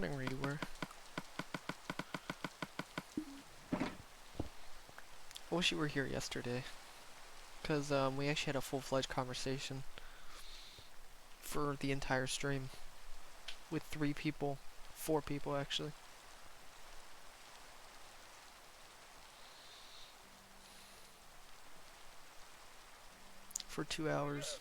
wondering where you were. I wish you were here yesterday. Because we actually had a full-fledged conversation for the entire stream. With 3 people. 4 people, actually. For 2 hours.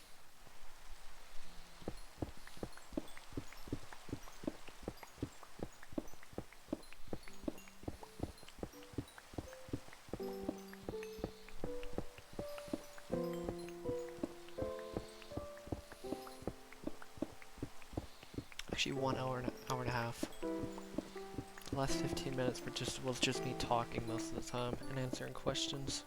Actually, 1 hour and hour and a half. The last 15 minutes was just me talking most of the time and answering questions.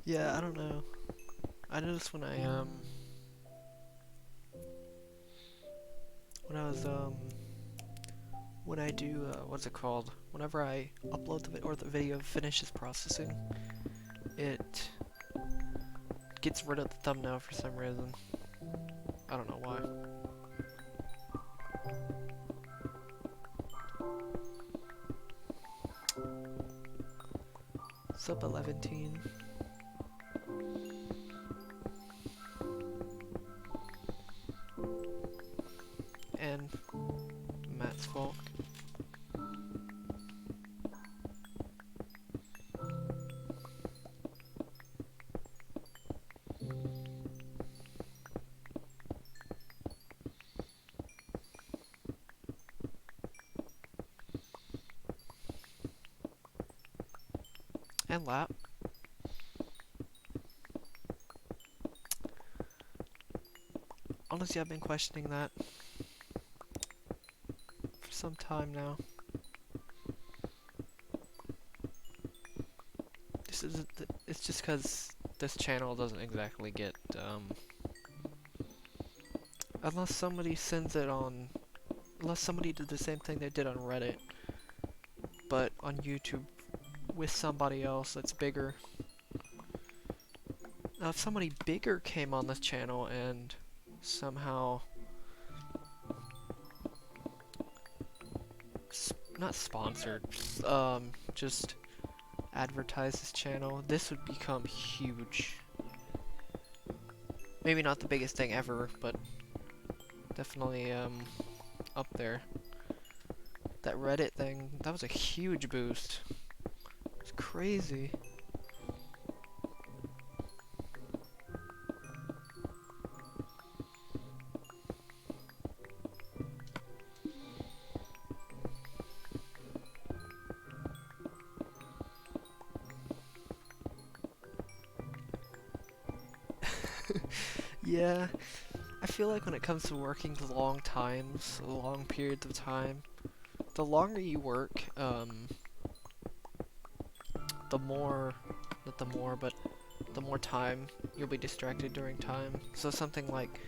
Yeah, I don't know. I noticed when I was when I do what's it called? Whenever I upload the video finishes processing, it gets rid of the thumbnail for some reason. I don't know why. Sub 11. And Matt's fault. And Lap. Honestly, I've been questioning that for some time now. It's just because this channel doesn't exactly get, unless somebody sends it on, unless somebody did the same thing they did on Reddit, but on YouTube with somebody else that's bigger. Now, if somebody bigger came on this channel and somehow, not sponsored, just advertise this channel, this would become huge. Maybe not the biggest thing ever, but definitely up there. That Reddit thing, that was a huge boost. It's crazy. Yeah, I feel like when it comes to working long times, long periods of time, the longer you work, the more, not the more, but the more time you'll be distracted during time. So something like,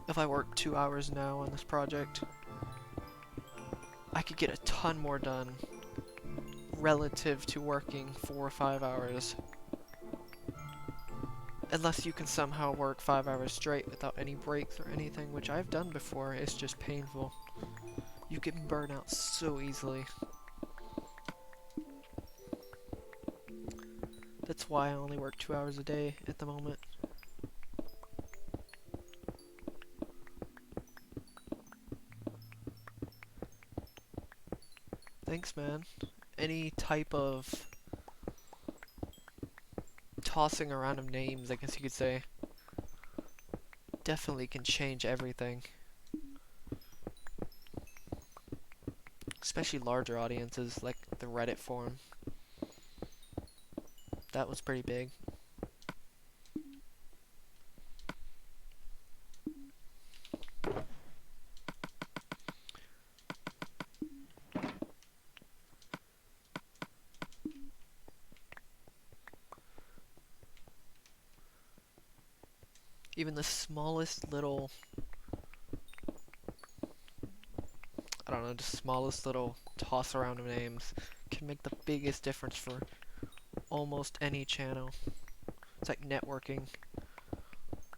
if I work 2 hours now on this project, I could get a ton more done relative to working 4 or 5 hours. Unless you can somehow work 5 hours straight without any breaks or anything, which I've done before, it's just painful. You can burn out so easily. That's why I only work 2 hours a day at the moment. Thanks, man. Any type of tossing around of names, I guess you could say, definitely can change everything. Especially larger audiences, like the Reddit forum. That was pretty big. Even the smallest little, I don't know, the smallest little toss around of names can make the biggest difference for almost any channel. It's like networking,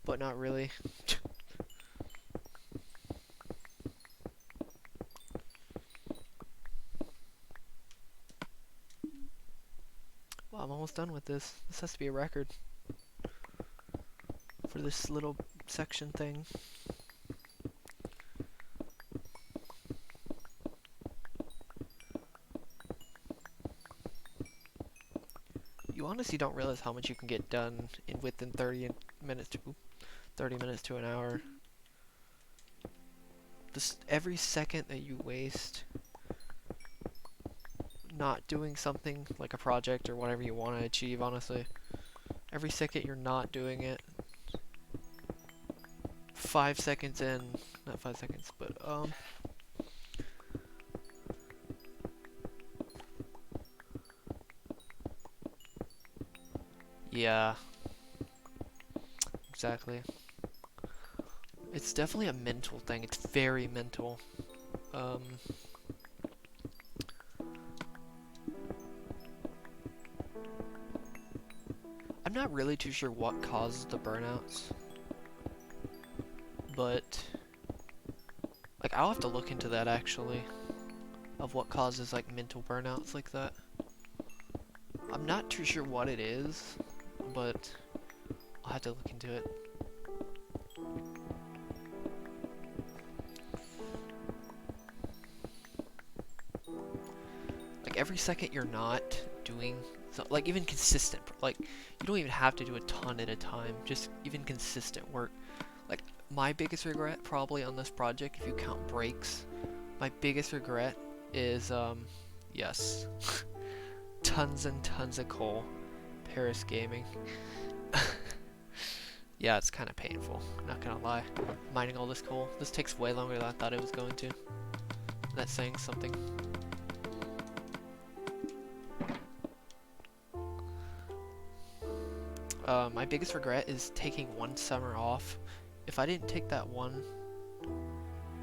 but not really. Well, I'm almost done with this. This has to be a record for this little section thing. You honestly don't realize how much you can get done in within 30 minutes to an hour. Just every second that you waste not doing something like a project or whatever you want to achieve, honestly. Every second you're not doing it. 5 seconds in, not 5 seconds, but Yeah, exactly. It's definitely a mental thing. It's very mental. Um, I'm not really too sure what causes the burnouts, but like I'll have to look into that actually, of what causes like mental burnouts like that. I'm not too sure what it is, but I'll have to look into it. Like every second you're not doing so, like even consistent, like you don't even have to do a ton at a time, just even consistent work. Like my biggest regret probably on this project, if you count breaks, my biggest regret is yes, tons and tons of coal. Paris Gaming. Yeah, it's kind of painful, not gonna lie. Mining all this coal. This takes way longer than I thought it was going to. That's saying something. My biggest regret is taking one summer off. If I didn't take that one,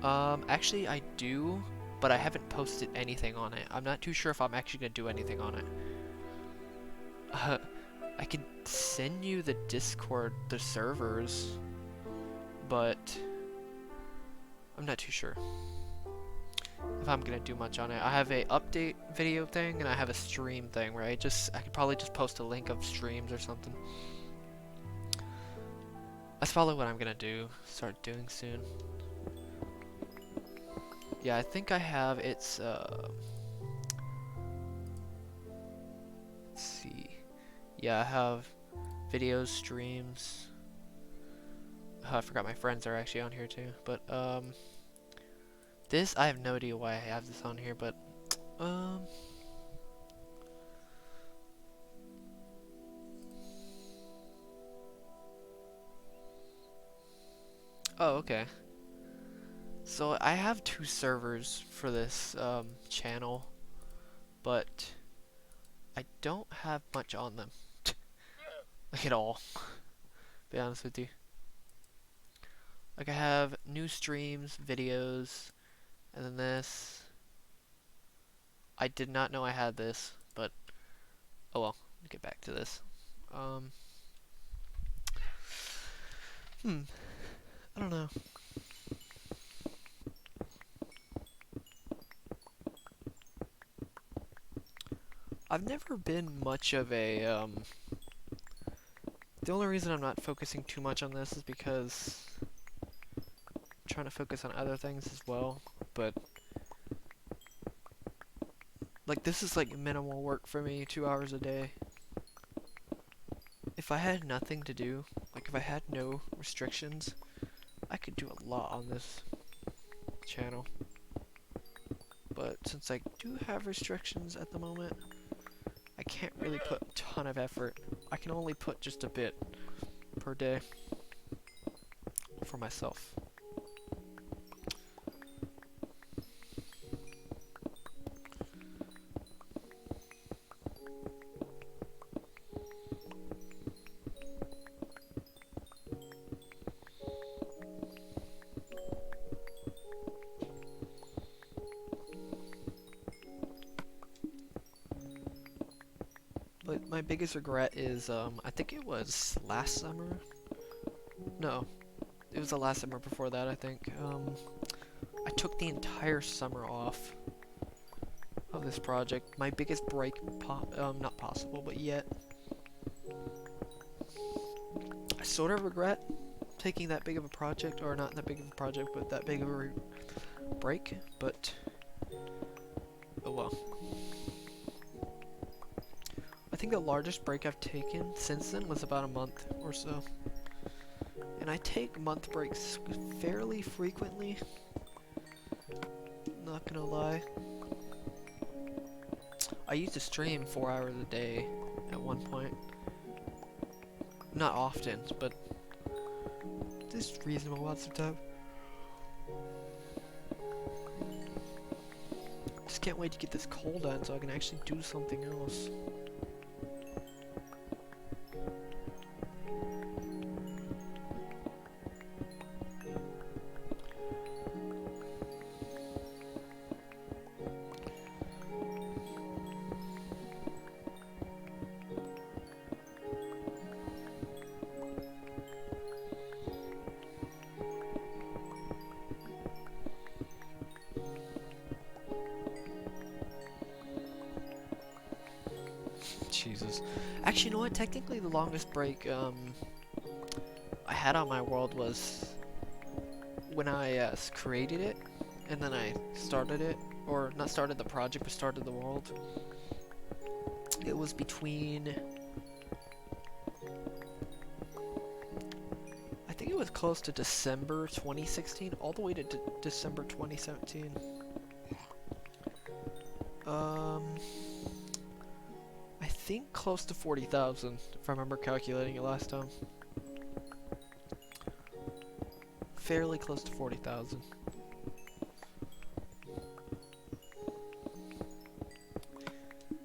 actually I do, but I haven't posted anything on it. I'm not too sure if I'm actually gonna do anything on it. I could send you the Discord, the servers, but I'm not too sure if I'm gonna do much on it. I have a update video thing and I have a stream thing where I could probably just post a link of streams or something. That's probably what I'm gonna do, start doing soon. Yeah, I think I have, it's, let's see. Yeah, I have videos, streams. I forgot my friends are actually on here too, but, this, I have no idea why I have this on here, but, oh, okay. So I have 2 servers for this channel, but I don't have much on them, like at all. Be honest with you. Like I have new streams, videos, and then this. I did not know I had this, but oh well. Let me get back to this. I don't know. I've never been much of a, the only reason I'm not focusing too much on this is because I'm trying to focus on other things as well, but, like, this is, like, minimal work for me, 2 hours a day. If I had nothing to do, like, if I had no restrictions, I could do a lot on this channel. But since I do have restrictions at the moment, I can't really put a ton of effort. I can only put just a bit per day for myself. But my biggest regret is, I think it was last summer. No, it was the last summer before that, I think. I took the entire summer off of this project. My biggest break, not possible, but yet. I sort of regret taking that big of a project, or not that big of a project, but that big of a break, but oh well. I think the largest break I've taken since then was about a month or so. And I take month breaks fairly frequently. Not gonna lie. I used to stream 4 hours a day at one point. Not often, but just reasonable amounts of time. Just can't wait to get this coal done so I can actually do something else. Actually, you know what? Technically, the longest break I had on my world was when I created it, and then I started it, or not started the project, but started the world. It was between, I think it was close to December 2016, all the way to December 2017. I think close to 40,000, if I remember calculating it last time. Fairly close to 40,000.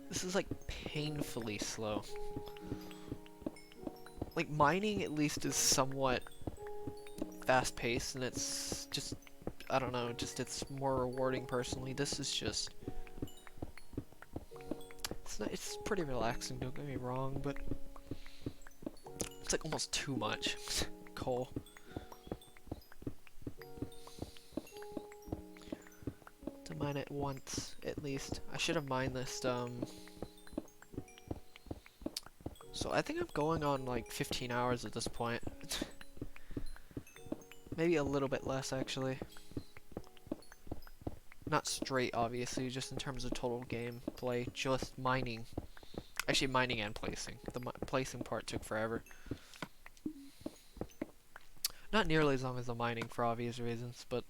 This is like painfully slow. Like mining at least is somewhat fast paced, and it's just, I don't know, just it's more rewarding personally. This is just, it's pretty relaxing, don't get me wrong, but it's like almost too much coal. To mine it once, at least. I should have mined this, so I think I'm going on like 15 hours at this point. Maybe a little bit less, actually. Not straight, obviously, just in terms of total gameplay, just mining. Actually, mining and placing. The placing part took forever. Not nearly as long as the mining for obvious reasons, but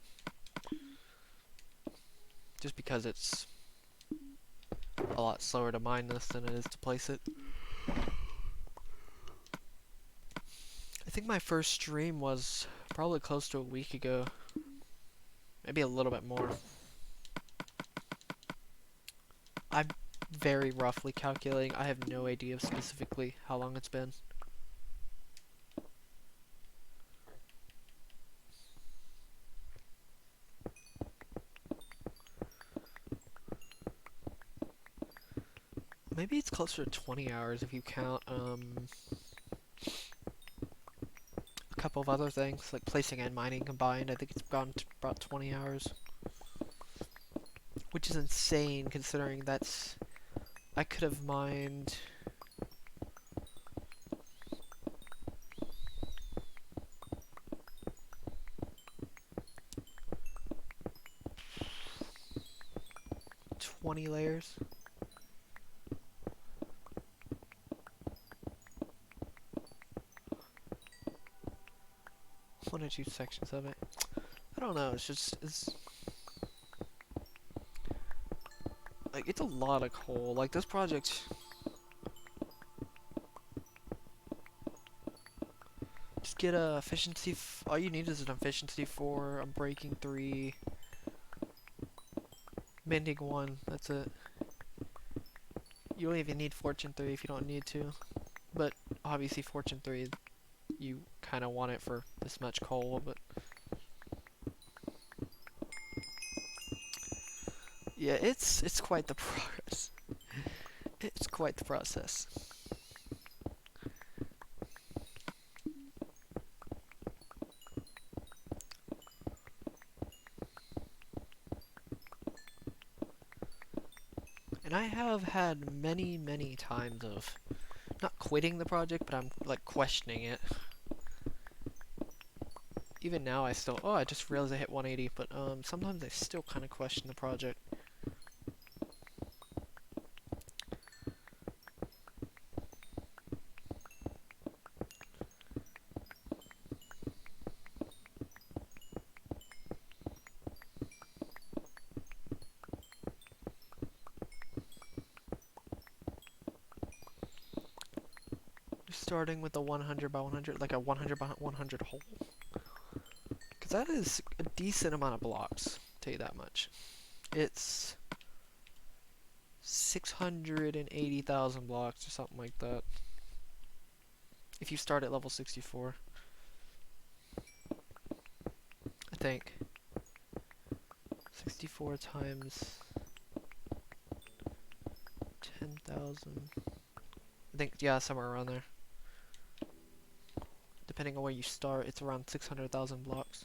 just because it's a lot slower to mine this than it is to place it. I think my first stream was probably close to a week ago. Maybe a little bit more. I'm very roughly calculating. I have no idea of specifically how long it's been. Maybe it's closer to 20 hours if you count a couple of other things, like placing and mining combined. I think it's gone to about 20 hours. Which is insane considering that's... I could have mined... ...20 layers. One or two sections of it. I don't know, it's just... like, it's a lot of coal. Like, this project... Just get a efficiency... all you need is an efficiency 4, a breaking 3... mending 1, that's it. You don't even need fortune 3 if you don't need to. But, obviously fortune 3, you kind of want it for this much coal, but... yeah, it's quite the progress. It's quite the process. And I have had many, many times of not quitting the project, but I'm like questioning it. Even now I still, oh, I just realized I hit 180, but sometimes I still kind of question the project. Starting with a 100 by 100, like a 100 by 100 hole. Because that is a decent amount of blocks, I'll tell you that much. It's 680,000 blocks or something like that. If you start at level 64. I think. 64 times 10,000. I think, yeah, somewhere around there. Depending on where you start, it's around 600,000 blocks.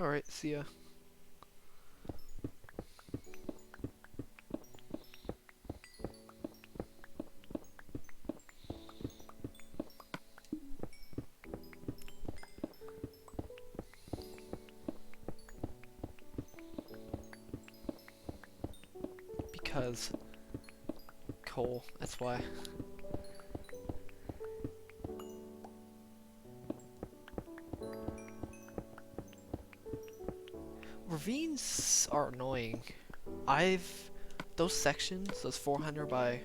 Alright, see ya. because coal, that's why. Ravines are annoying. Those sections, those 400 by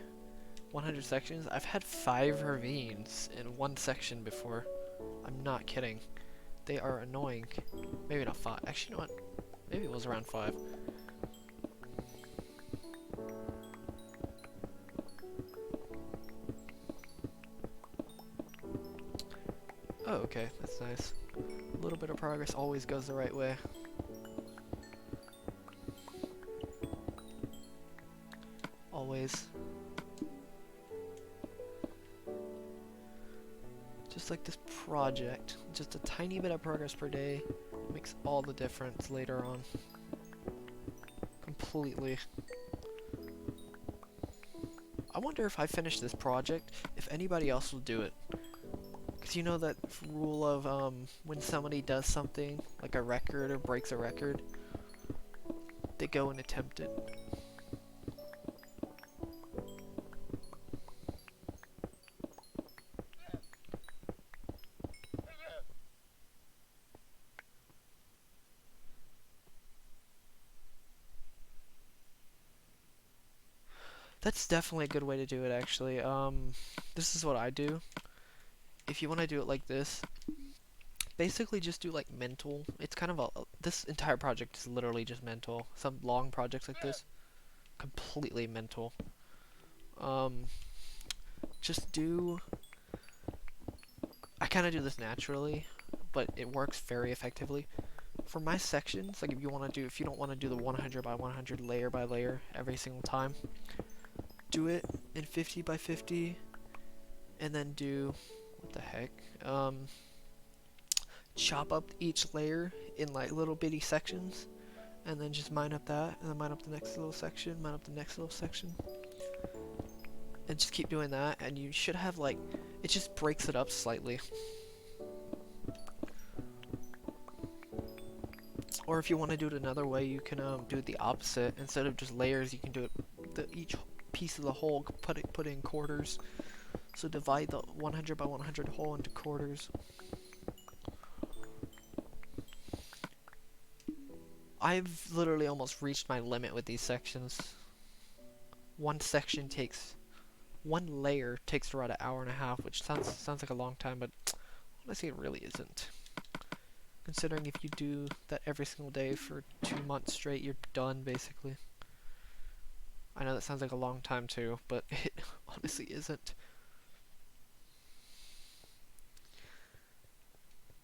100 sections, I've had 5 ravines in one section before. I'm not kidding. They are annoying. Maybe not 5. Actually, you know what? Maybe it was around 5. Oh, okay. That's nice. A little bit of progress always goes the right way. Always. Just like this project, just a tiny bit of progress per day makes all the difference later on. Completely. I wonder if I finish this project, if anybody else will do it. Because you know that rule of when somebody does something, like a record or breaks a record, they go and attempt it. That's definitely a good way to do it, actually. This is what I do. If you want to do it like this, basically just do like mental. It's kind of this entire project is literally just mental. Some long projects like this, completely mental. Just do. I kind of do this naturally, but it works very effectively. For my sections, like if you don't want to do the 100 by 100 layer by layer every single time, do it in 50 by 50, and then do, what the heck, chop up each layer in like little bitty sections, and then just mine up that, and then mine up the next little section, mine up the next little section, and just keep doing that, and you should have like, it just breaks it up slightly. Or if you want to do it another way, you can do it the opposite. Instead of just layers, you can do it each piece of the hole, put it in quarters. So divide the 100 by 100 hole into quarters. I've literally almost reached my limit with these sections. One layer takes around an hour and a half, which sounds like a long time, but honestly it really isn't. Considering if you do that every single day for 2 months straight, you're done basically. I know that sounds like a long time too, but it honestly isn't.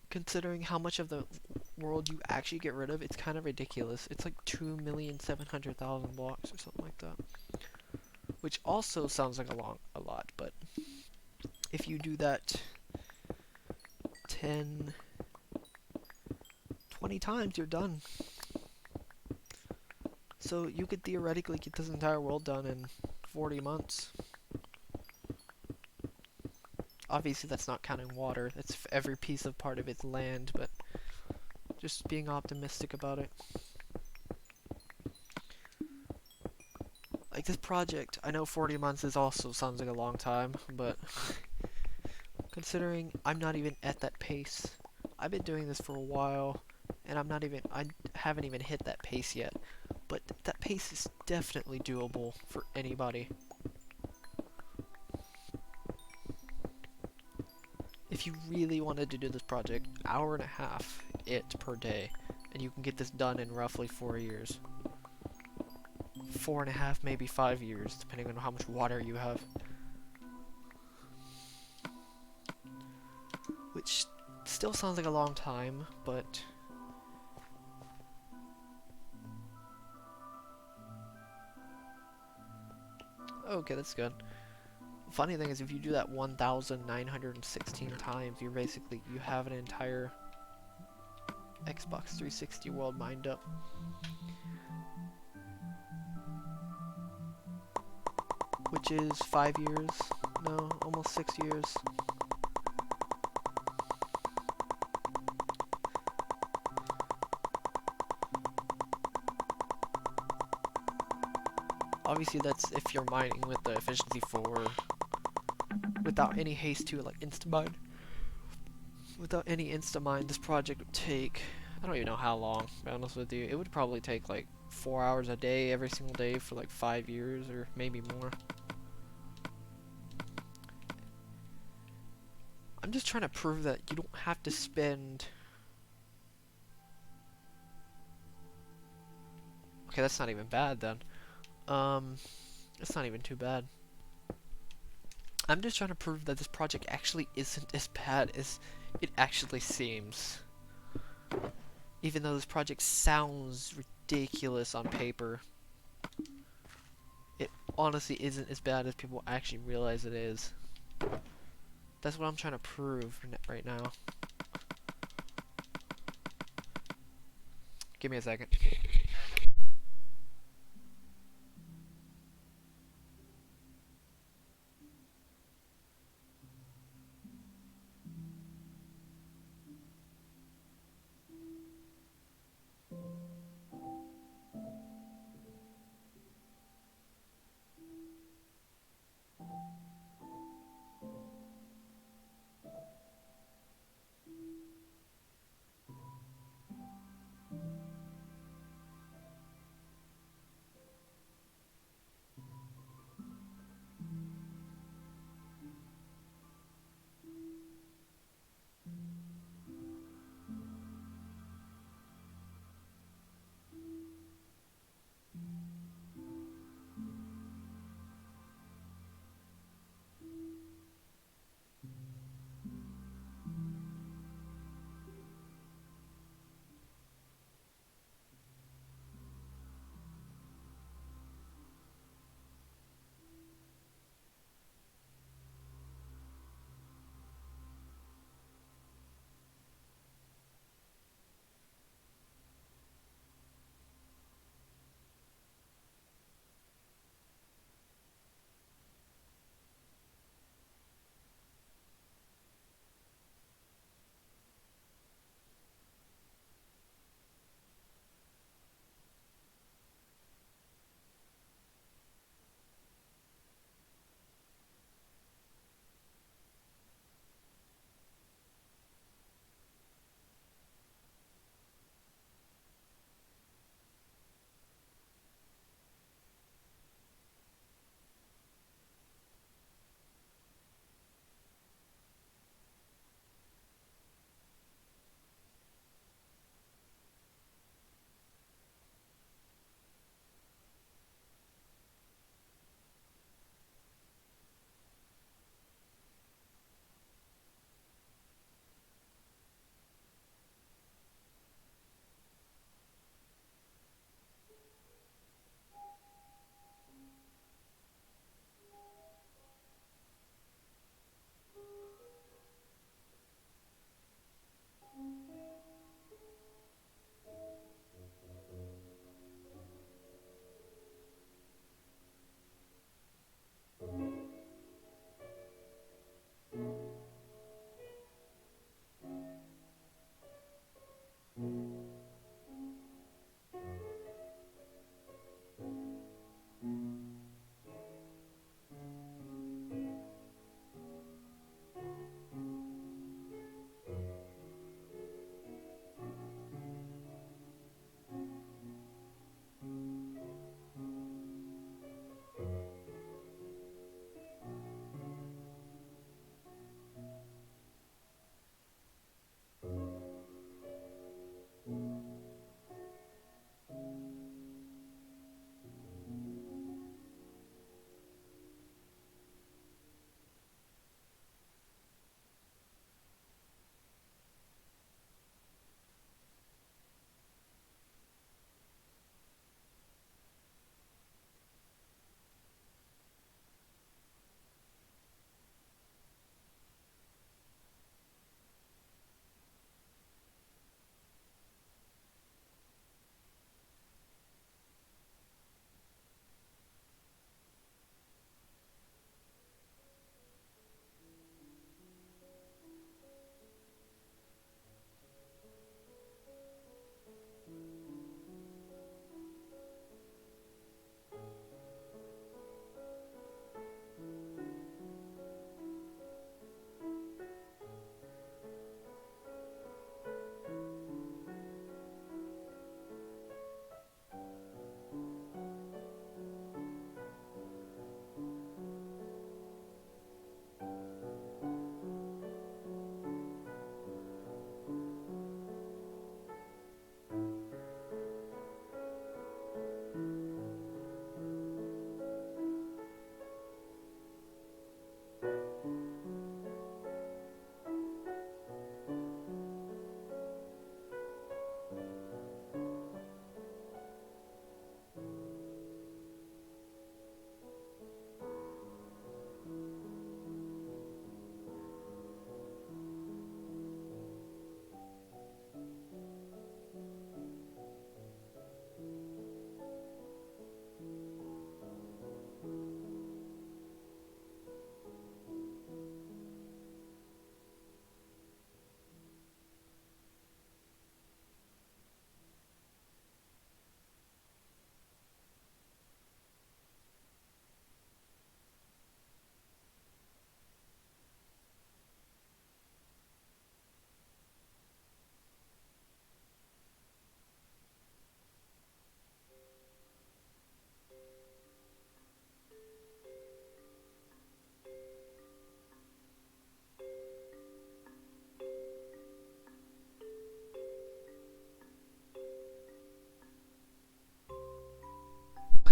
Considering how much of the world you actually get rid of, it's kind of ridiculous. It's like 2,700,000 blocks or something like that. Which also sounds like a lot, but if you do that 10, 20 times, you're done. So you could theoretically get this entire world done in 40 months. Obviously that's not counting water, that's every piece of part of its land, but just being optimistic about it. Like this project, I know 40 months is also sounds like a long time, but considering I'm not even at that pace. I've been doing this for a while, and I haven't even hit that pace yet. But that pace is definitely doable for anybody. If you really wanted to do this project, hour and a half per day, and you can get this done in roughly 4 years. 4.5, maybe 5 years, depending on how much water you have. Which still sounds like a long time, but okay, that's good. Funny thing is, if you do that 1,916 times, you have an entire Xbox 360 world mined up. Which is 5 years, no, almost 6 years. Obviously, that's if you're mining with the efficiency 4 without any haste to it, like Instamine. Without any Instamine, this project would take, I don't even know how long, to be honest with you. It would probably take like 4 hours a day, every single day for like 5 years, or maybe more. I'm just trying to prove that you don't have to spend... Okay, that's not even bad then. It's not even too bad. I'm just trying to prove that this project actually isn't as bad as it actually seems. Even though this project sounds ridiculous on paper, it honestly isn't as bad as people actually realize it is. That's what I'm trying to prove right now. Give me a second.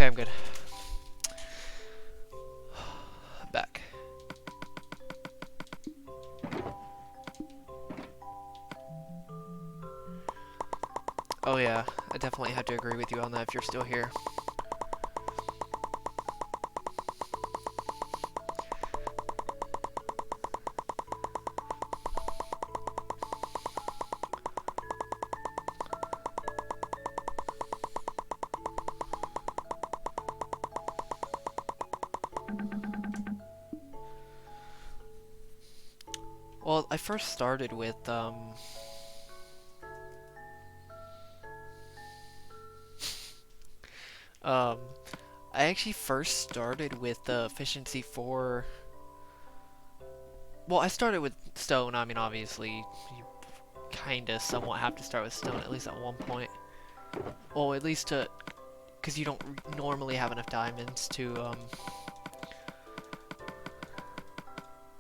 I'm good. Back. Oh yeah, I definitely have to agree with you on that if you're still here. Well, I first started with, I actually first started with efficiency 4. Well, I started with stone. I mean, obviously, you kinda somewhat have to start with stone, at least at one point. Well, at least to, because you don't normally have enough diamonds to,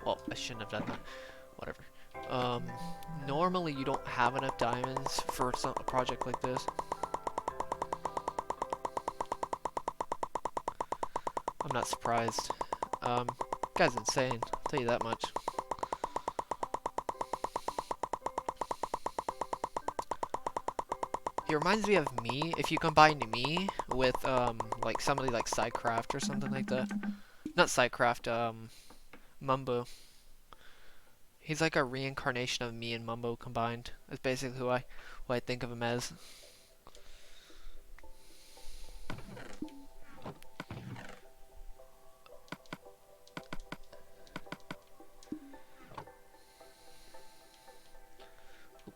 well, I shouldn't have done that. Whatever. Normally you don't have enough diamonds for a project like this. I'm not surprised. Guy's insane, I'll tell you that much. He reminds me of me, if you combine me with, like somebody like Psycraft or something like that. Not Psycraft, Mumbo. He's like a reincarnation of me and Mumbo combined. That's basically who I think of him as.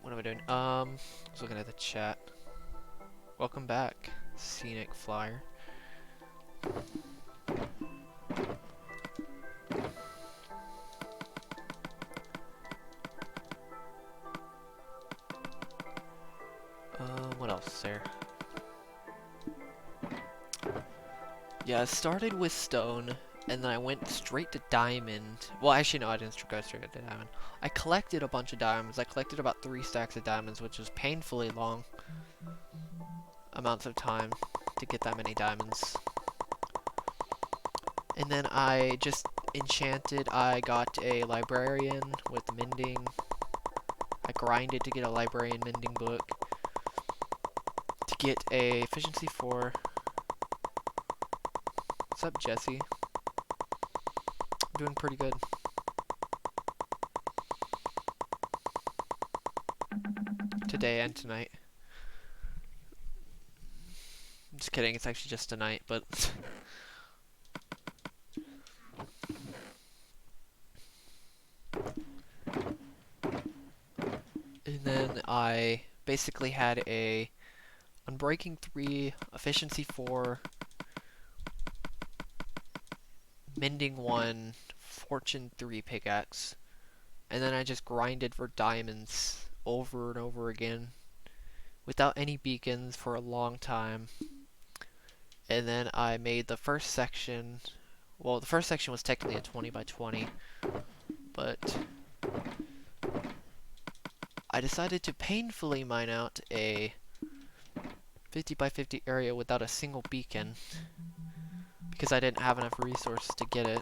What am I doing? I was looking at the chat. Welcome back, Scenic Flyer. What else is there? Yeah, I started with stone, and then I went straight to diamond. Well, actually, no, I didn't go straight to diamond. I collected a bunch of diamonds. I collected about 3 stacks of diamonds, which was painfully long amounts of time to get that many diamonds. And then I just enchanted. I got a librarian with mending. I grinded to get a librarian mending book. To get a efficiency 4. What's up, Jesse? I'm doing pretty good. Today and tonight. I'm just kidding, it's actually just tonight, but... And then I basically had a Unbreaking 3, Efficiency 4, Mending 1, Fortune 3 pickaxe. And then I just grinded for diamonds over and over again without any beacons for a long time. And then I made the first section. Well, the first section was technically a 20 by 20, but I decided to painfully mine out a 50 by 50 area without a single beacon because I didn't have enough resources to get it.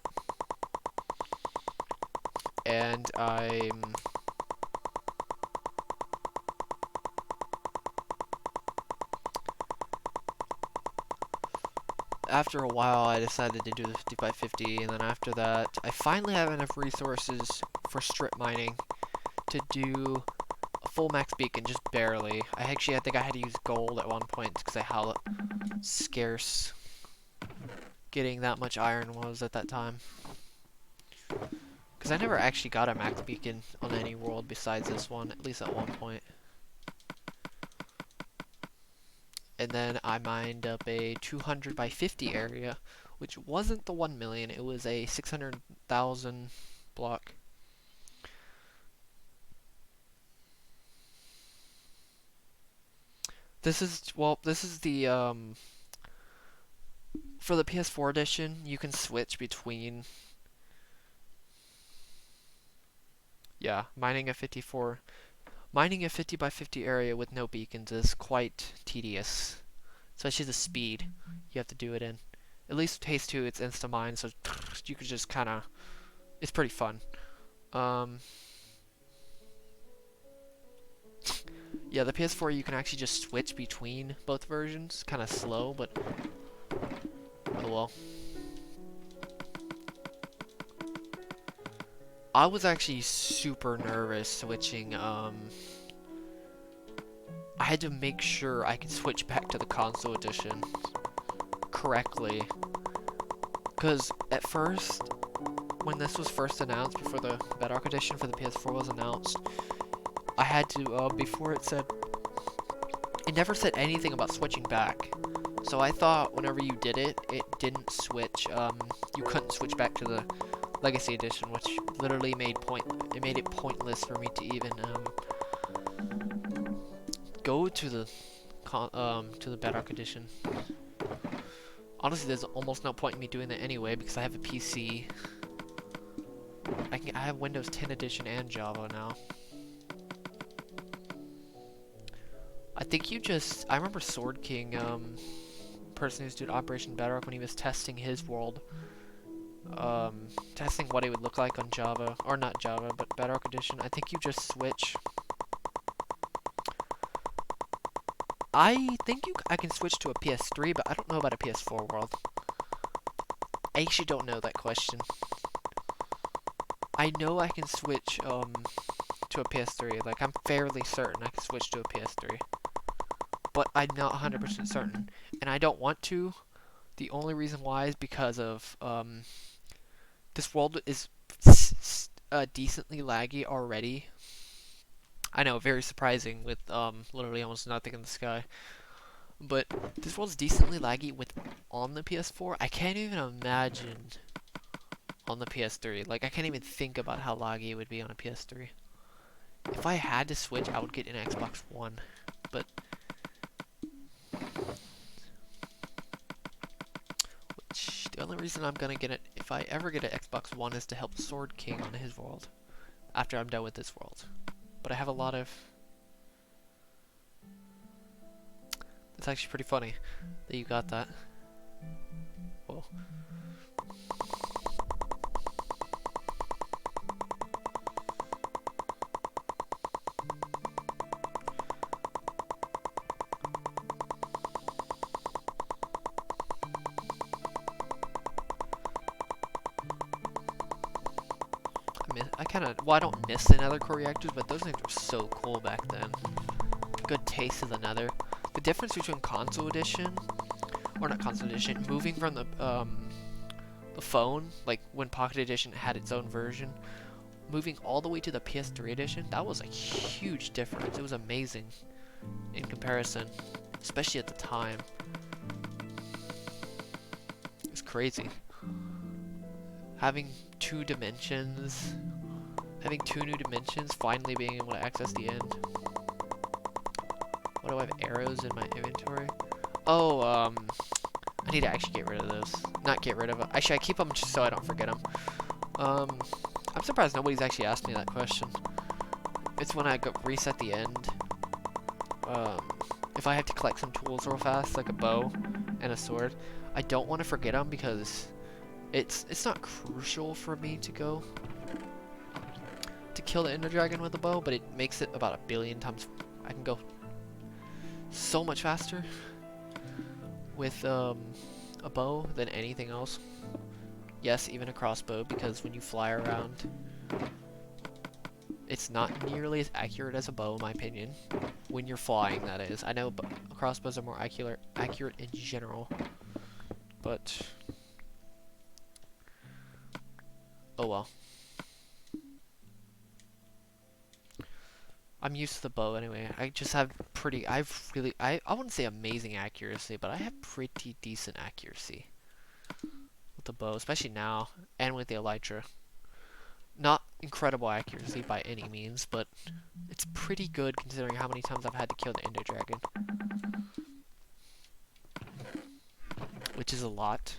And after a while I decided to do the 50 by 50, and then after that I finally have enough resources for strip mining to do a full max beacon, just barely. I think I had to use gold at one point because of how scarce getting that much iron was at that time. Because I never actually got a max beacon on any world besides this one, at least at one point. And then I mined up a 200 by 50 area, which wasn't the 1 million, it was a 600,000 block. This is the, for the PS4 edition, you can switch between, yeah, mining a 50 by 50 area with no beacons is quite tedious, especially the speed you have to do it in. At least with Haste 2, it's insta-mine, so you could just kind of... It's pretty fun. Yeah, the PS4, you can actually just switch between both versions. Kind of slow, but... Oh well. I was actually super nervous switching, I had to make sure I could switch back to the console edition correctly. Because at first, when this was first announced, before the Bedrock edition for the PS4 was announced, I had to, before it never said anything about switching back. So I thought whenever you did it, it didn't switch, you couldn't switch back to the Legacy Edition, which literally made it pointless for me to even, go to the Bedrock Edition. Honestly, there's almost no point in me doing that anyway, because I have a PC. I have Windows 10 Edition and Java now. I think I remember Sword King, person who's doing Operation Bedrock, when he was testing his world, testing what it would look like on Java, or not Java, but Bedrock Edition. I think you just switch. I think I can switch to a PS3, but I don't know about a PS4 world. I actually don't know that question. I know I can switch to a PS3. Like, I'm fairly certain I can switch to a PS3. But I'm not 100% certain. And I don't want to. The only reason why is because of this world is decently laggy already. I know, very surprising with literally almost nothing in the sky. But this world's decently laggy on the PS4. I can't even imagine on the PS3. Like, I can't even think about how laggy it would be on a PS3. If I had to switch, I would get an Xbox One. But the only reason I'm gonna get it, if I ever get an Xbox One, is to help Sword King on his world after I'm done with this world. But I have a lot of... It's actually pretty funny that you got that. Whoa. Well, I don't miss the Nether core reactors, but those things were so cool back then. Good taste of the Nether. The difference between console edition, or not console edition, moving from the phone, like when Pocket Edition had its own version, moving all the way to the PS3 edition, that was a huge difference. It was amazing in comparison, especially at the time. It was crazy. Having two dimensions, having two new dimensions, finally being able to access the end. What do I have? Arrows in my inventory? Oh, I need to actually get rid of those. Not get rid of them. Actually, I keep them just so I don't forget them. I'm surprised nobody's actually asked me that question. It's when I go reset the end. If I have to collect some tools real fast, like a bow and a sword, I don't want to forget them because it's not crucial for me to go to kill the Ender Dragon with a bow, but it makes it about 1 billion times. I can go so much faster with a bow than anything else. Yes, even a crossbow, because when you fly around, it's not nearly as accurate as a bow, in my opinion. When you're flying, that is. I know crossbows are more accurate in general, but oh well. I'm used to the bow anyway. I just have I wouldn't say amazing accuracy, but I have pretty decent accuracy with the bow, especially now, and with the Elytra. Not incredible accuracy by any means, but it's pretty good considering how many times I've had to kill the Ender Dragon. Which is a lot.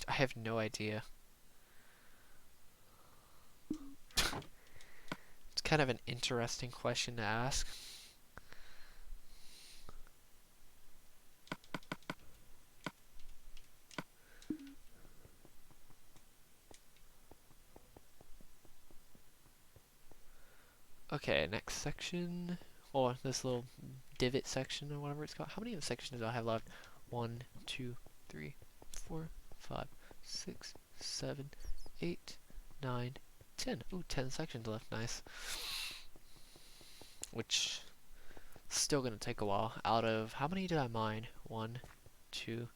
I have no idea. kind of an interesting question to ask. Okay, next section, or this little divot section or whatever it's called. How many sections do I have left? 1, 2, 3, 4, 5, 6, 7, 8, 9, 10. Ooh, 10 sections left. Nice. Which still gonna take a while. Out of how many did I mine? 1, 2,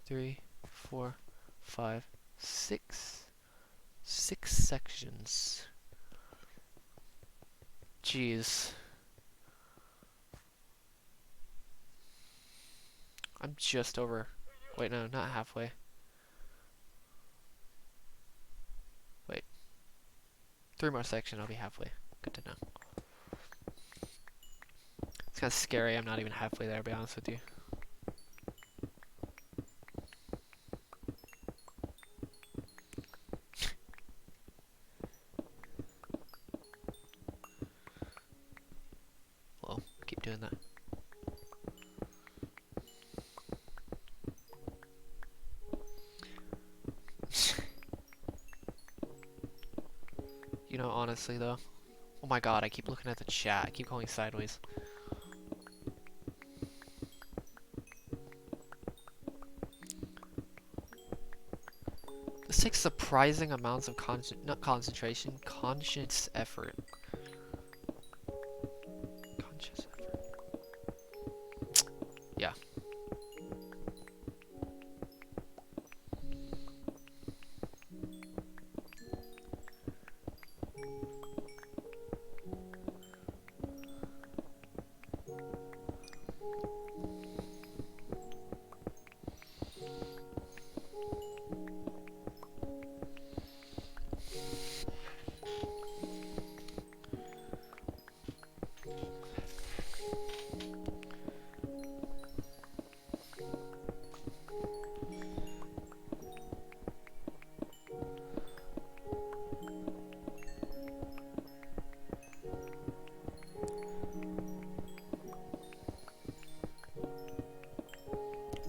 3, 4, 5, 6. 6 sections. Jeez. I'm just over. Wait, no, not halfway. Wait. 3 more sections, I'll be halfway. Good to know. It's kind of scary, I'm not even halfway there, to be honest with you. Well, keep doing that. You know, honestly though. Oh my god, I keep looking at the chat. I keep going sideways. This takes surprising amounts of not concentration, conscious effort. Conscious effort. Yeah.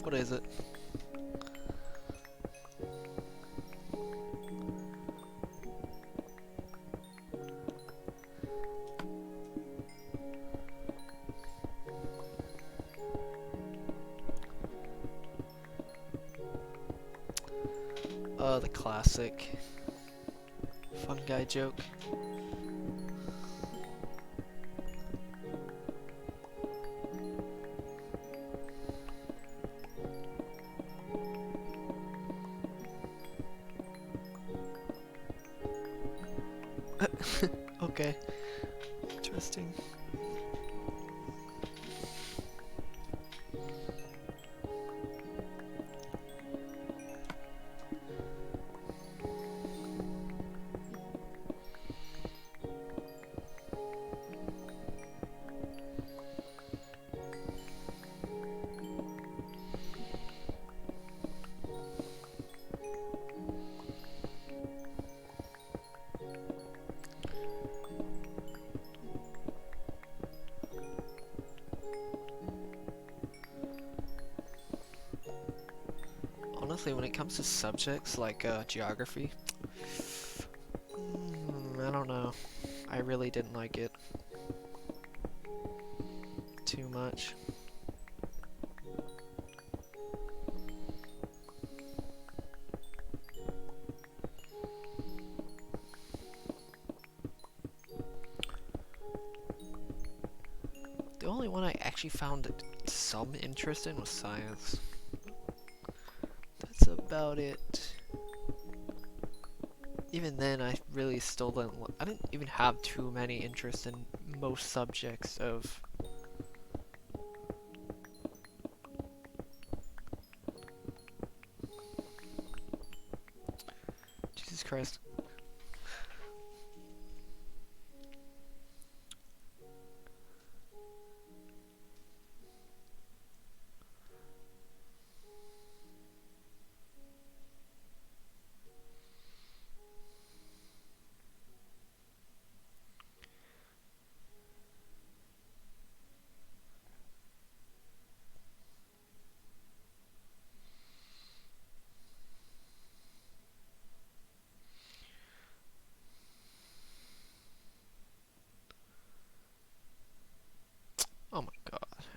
What is it? The classic fun guy joke. Okay. Interesting. Honestly, when it comes to subjects like geography, I don't know. I really didn't like it too much. The only one I actually found some interest in was science. That's about it. Even then, I really still didn't. I didn't even have too many interests in most subjects of. Jesus Christ.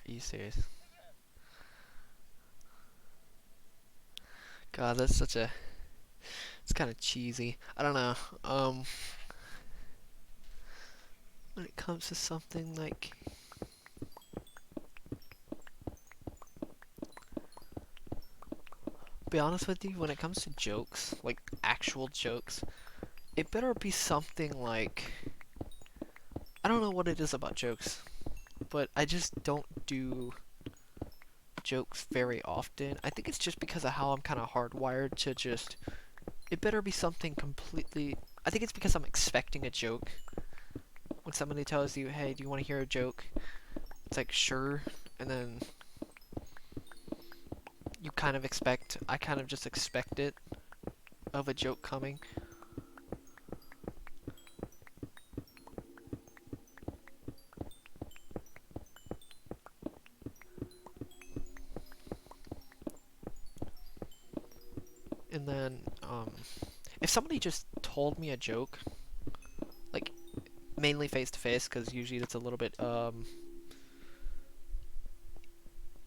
Are you serious? God, that's such a... It's kind of cheesy. I don't know. When it comes to something like... Be honest with you, when it comes to jokes, like actual jokes, it better be something like... I don't know what it is about jokes, but I just don't do jokes very often. I think it's just because of how I'm kind of hardwired to just... It better be something completely... I think it's because I'm expecting a joke. When somebody tells you, hey, do you want to hear a joke? It's like, sure. And then you kind of expect... I kind of just expect it of a joke coming. And then, if somebody just told me a joke, like, mainly face to face, because usually it's a little bit,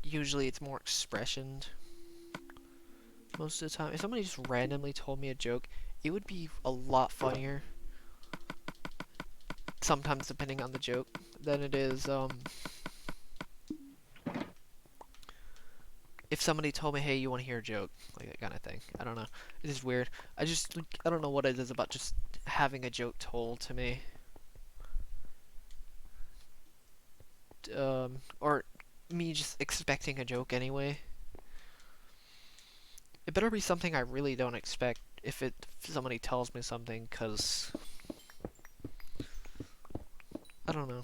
usually it's more expressioned most of the time. If somebody just randomly told me a joke, it would be a lot funnier, sometimes depending on the joke, than it is, if somebody told me, hey, you want to hear a joke? Like that kind of thing. I don't know. It's just weird. I don't know what it is about just having a joke told to me. Or me just expecting a joke anyway. It better be something I really don't expect if somebody tells me something, cause I don't know.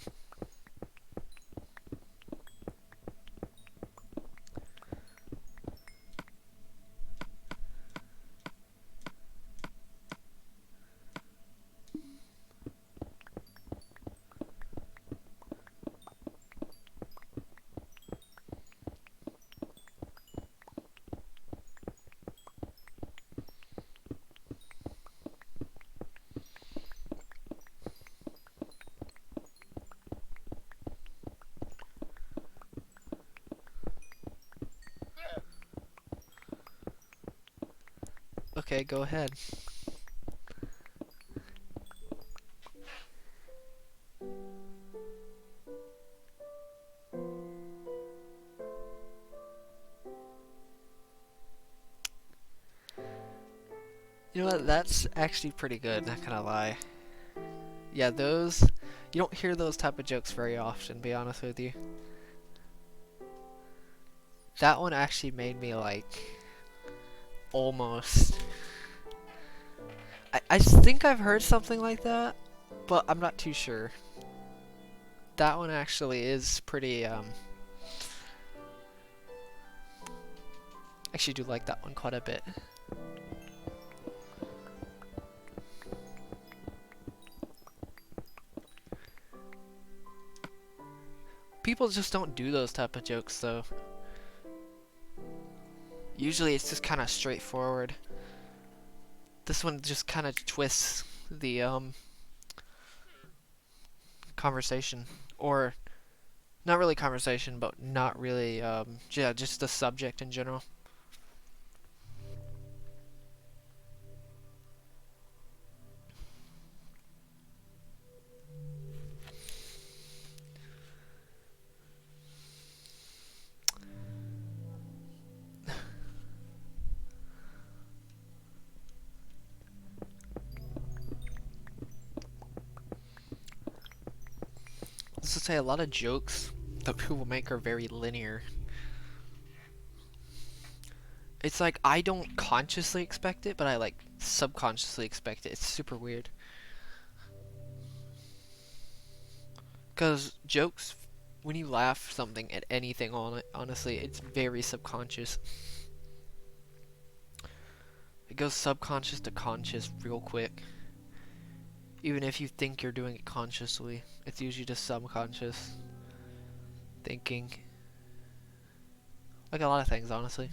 Okay, go ahead. You know what? That's actually pretty good, not gonna lie. Yeah, those... You don't hear those type of jokes very often, to be honest with you. That one actually made me, like... Almost... I think I've heard something like that, but I'm not too sure. That one actually is pretty, actually do like that one quite a bit. People just don't do those type of jokes, though. Usually it's just kind of straightforward. This one just kind of twists the, conversation. Or, not really conversation, but not really, yeah, just the subject in general. Let's just say a lot of jokes that people make are very linear. It's like, I don't consciously expect it, but I, like, subconsciously expect it. It's super weird. Because jokes, when you laugh something at anything on it, honestly, it's very subconscious. It goes subconscious to conscious real quick. Even if you think you're doing it consciously, it's usually just subconscious thinking. Like a lot of things, honestly.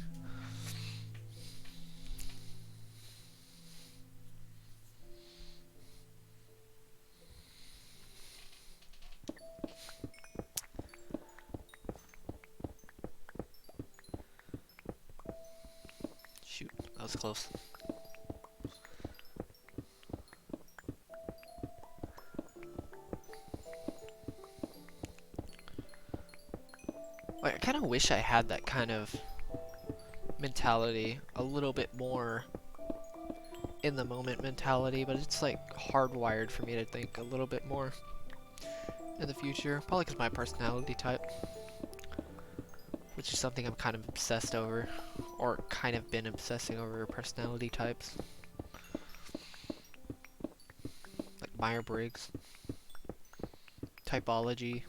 Shoot, that was close. Like, I kind of wish I had that kind of mentality, a little bit more in the moment mentality, but it's like hardwired for me to think a little bit more in the future. Probably because my personality type, which is something I'm kind of obsessed over, or kind of been obsessing over personality types. Like Myers-Briggs, typology,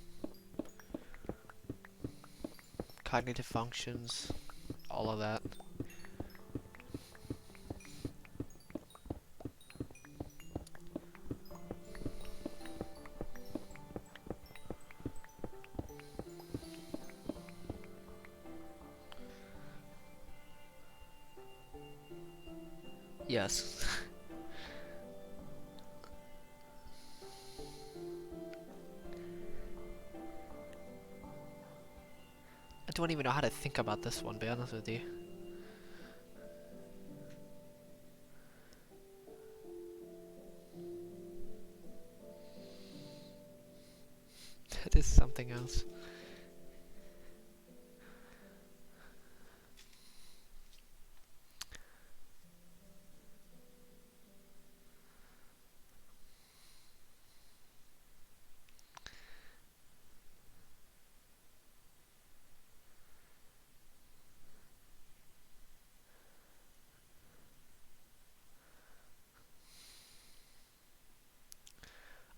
cognitive functions, all of that. Yes. I don't even know how to think about this one, to be honest with you. That is something else.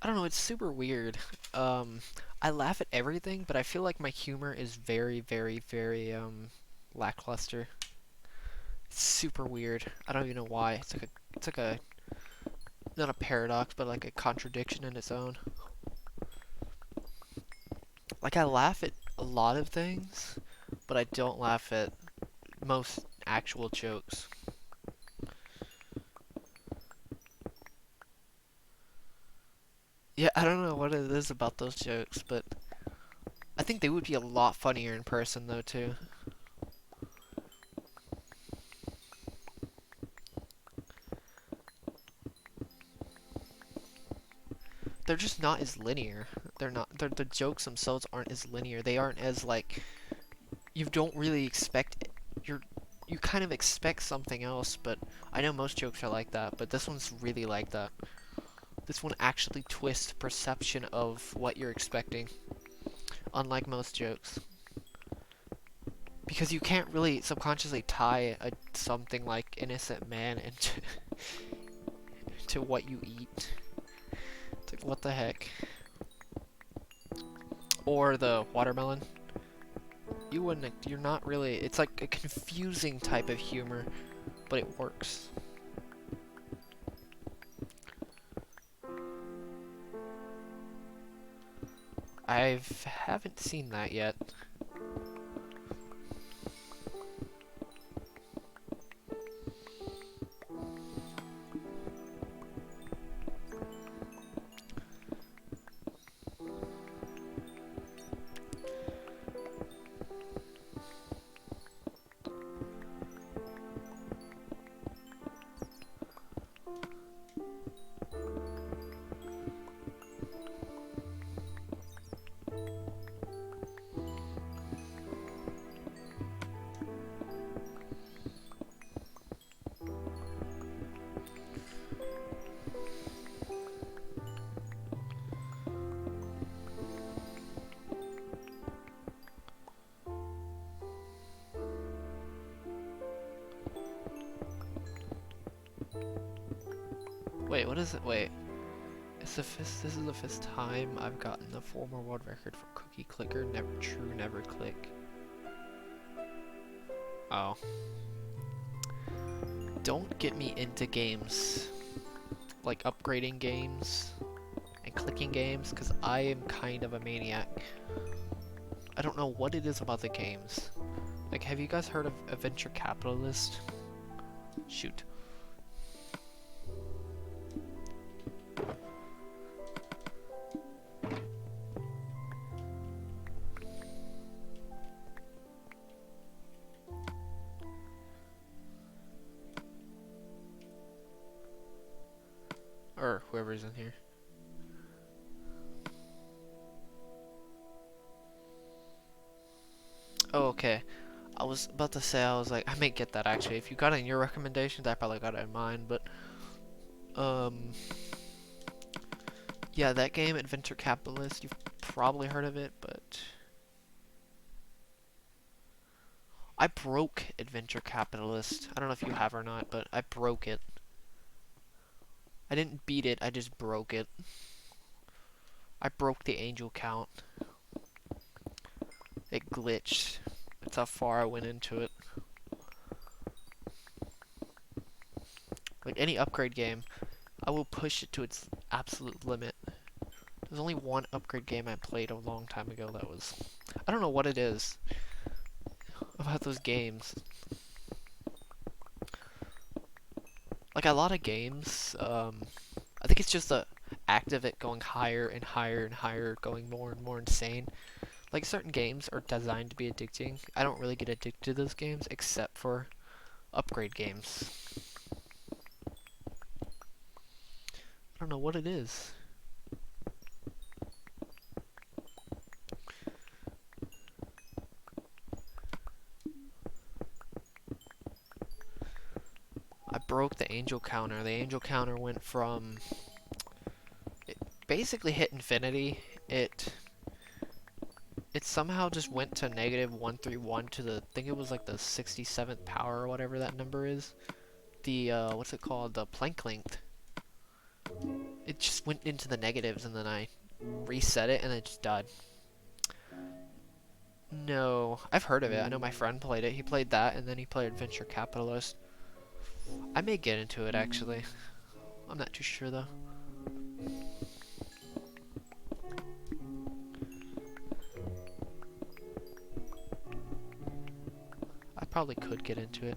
I don't know, it's super weird. I laugh at everything, but I feel like my humor is very, very, very, lackluster. It's super weird. I don't even know why. It's like a, not a paradox, but like a contradiction in its own. Like, I laugh at a lot of things, but I don't laugh at most actual jokes. Yeah, I don't know what it is about those jokes, but I think they would be a lot funnier in person, though, too. They're just not as linear. They're not. The jokes themselves aren't as linear. They aren't as like. You don't really expect. You kind of expect something else, but I know most jokes are like that. But this one's really like that. This one actually twists perception of what you're expecting, unlike most jokes. Because you can't really subconsciously tie something like Innocent Man into to what you eat. It's like, what the heck? Or the watermelon. You wouldn't, you're not really, it's like a confusing type of humor, but it works. I haven't seen that yet. Wait, what is it? Wait. This is the first time I've gotten the former world record for Cookie Clicker, never click. Oh. Don't get me into games. Like upgrading games and clicking games, because I am kind of a maniac. I don't know what it is about the games. Like, have you guys heard of a venture capitalist? Shoot. whoever's in here. Oh, okay. I was about to say, I was like, I may get that actually. If you got it in your recommendations, I probably got it in mine, but, yeah, that game, Adventure Capitalist, you've probably heard of it, but I broke Adventure Capitalist. I don't know if you have or not, but I broke it. I didn't beat it, I just broke it. I broke the angel count. It glitched. That's how far I went into it. Like any upgrade game, I will push it to its absolute limit. There's only one upgrade game I played a long time ago that was... I don't know what it is about those games. Like a lot of games, I think it's just the act of it going higher and higher and higher, going more and more insane. Like certain games are designed to be addicting. I don't really get addicted to those games except for upgrade games. I don't know what it is. I broke the angel counter. The angel counter went from... It basically hit infinity. It somehow just went to negative 131 to the... I think it was like the 67th power or whatever that number is. The, what's it called? The Planck length. It just went into the negatives and then I reset it and it just died. No, I've heard of it. I know my friend played it. He played that and then he played Adventure Capitalist. I may get into it actually. I'm not too sure though. I probably could get into it.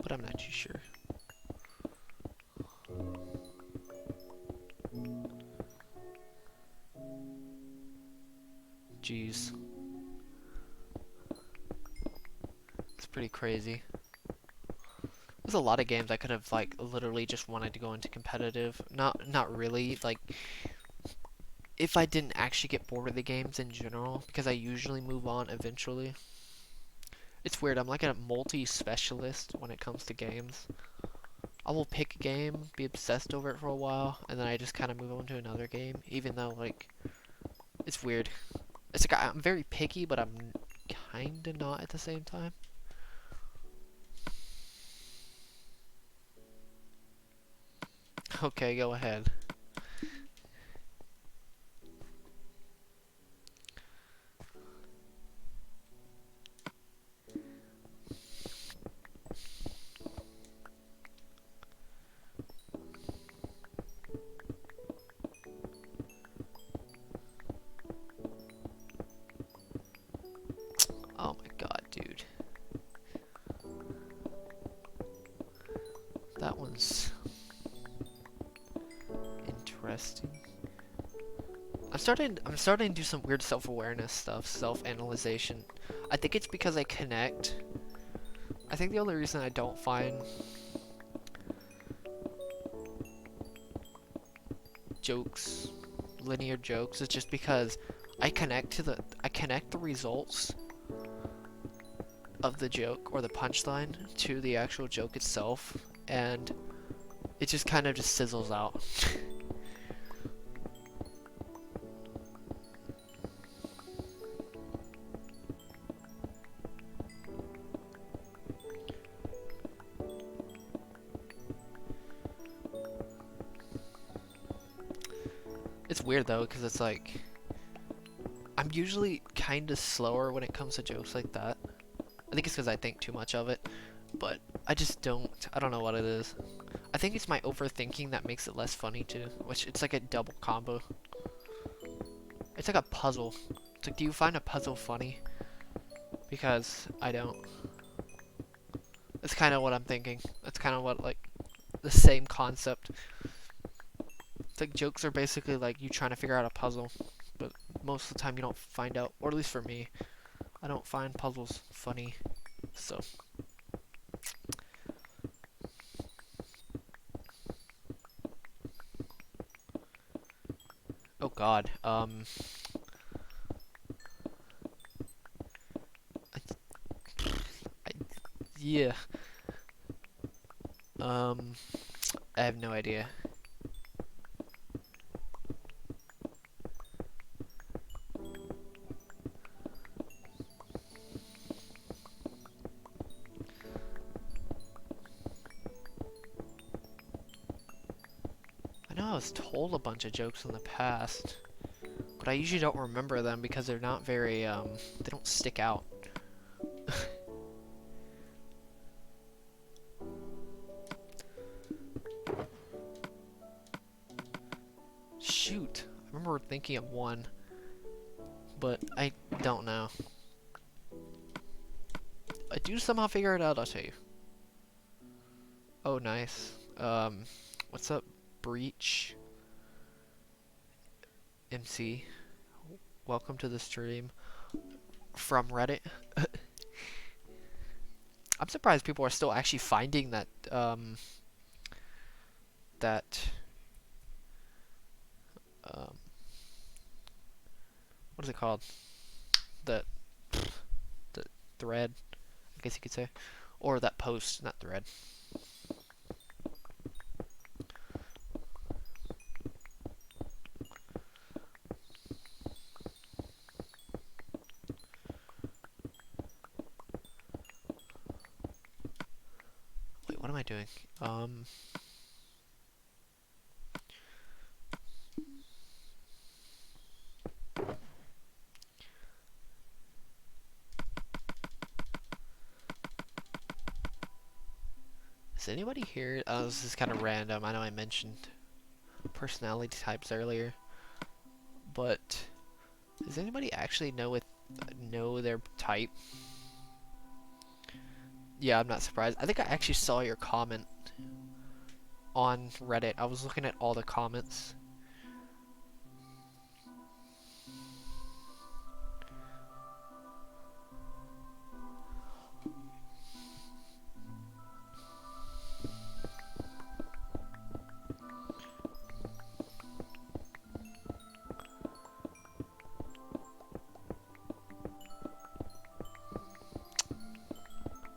But I'm not too sure. Jeez. It's pretty crazy. There's a lot of games I could have like literally just wanted to go into competitive. Not really, like if I didn't actually get bored of the games in general, because I usually move on eventually. It's weird, I'm like a multi-specialist when it comes to games. I will pick a game, be obsessed over it for a while, and then I just kind of move on to another game, even though, like, it's weird. It's like, I'm very picky, but I'm kinda not at the same time. Okay, go ahead. Oh my god, dude. That one's interesting. I'm starting to do some weird self-awareness stuff, self-analyzation. I think it's because I connect. I think the only reason I don't find jokes, linear jokes, is just because I connect the results of the joke or the punchline to the actual joke itself, and it just kind of just sizzles out. It's weird though, because it's like I'm usually kind of slower when it comes to jokes like that. I think it's because I think too much of it, but I just don't. I don't know what it is. I think it's my overthinking that makes it less funny too, which it's like a double combo. It's like a puzzle. It's like, do you find a puzzle funny? Because I don't. That's kind of what I'm thinking. That's kind of what, like, the same concept. It's like jokes are basically like you trying to figure out a puzzle, but most of the time you don't find out, or at least for me, I don't find puzzles funny. So, oh God, I, yeah, um, I have no idea. I know I was told a bunch of jokes in the past, but I usually don't remember them because they're not very, they don't stick out. Shoot, I remember thinking of one, but I don't know. I do somehow figure it out, I'll tell you. Oh, nice. What's up, Breach? MC, welcome to the stream from Reddit. I'm surprised people are still actually finding that, that, um, what is it called? The, the thread, I guess you could say. Or that post, not thread. Wait, what am I doing? Is anybody here? Oh, this is kind of random. I know I mentioned personality types earlier, but does anybody actually know their type? Yeah, I'm not surprised. I think I actually saw your comment on Reddit. I was looking at all the comments.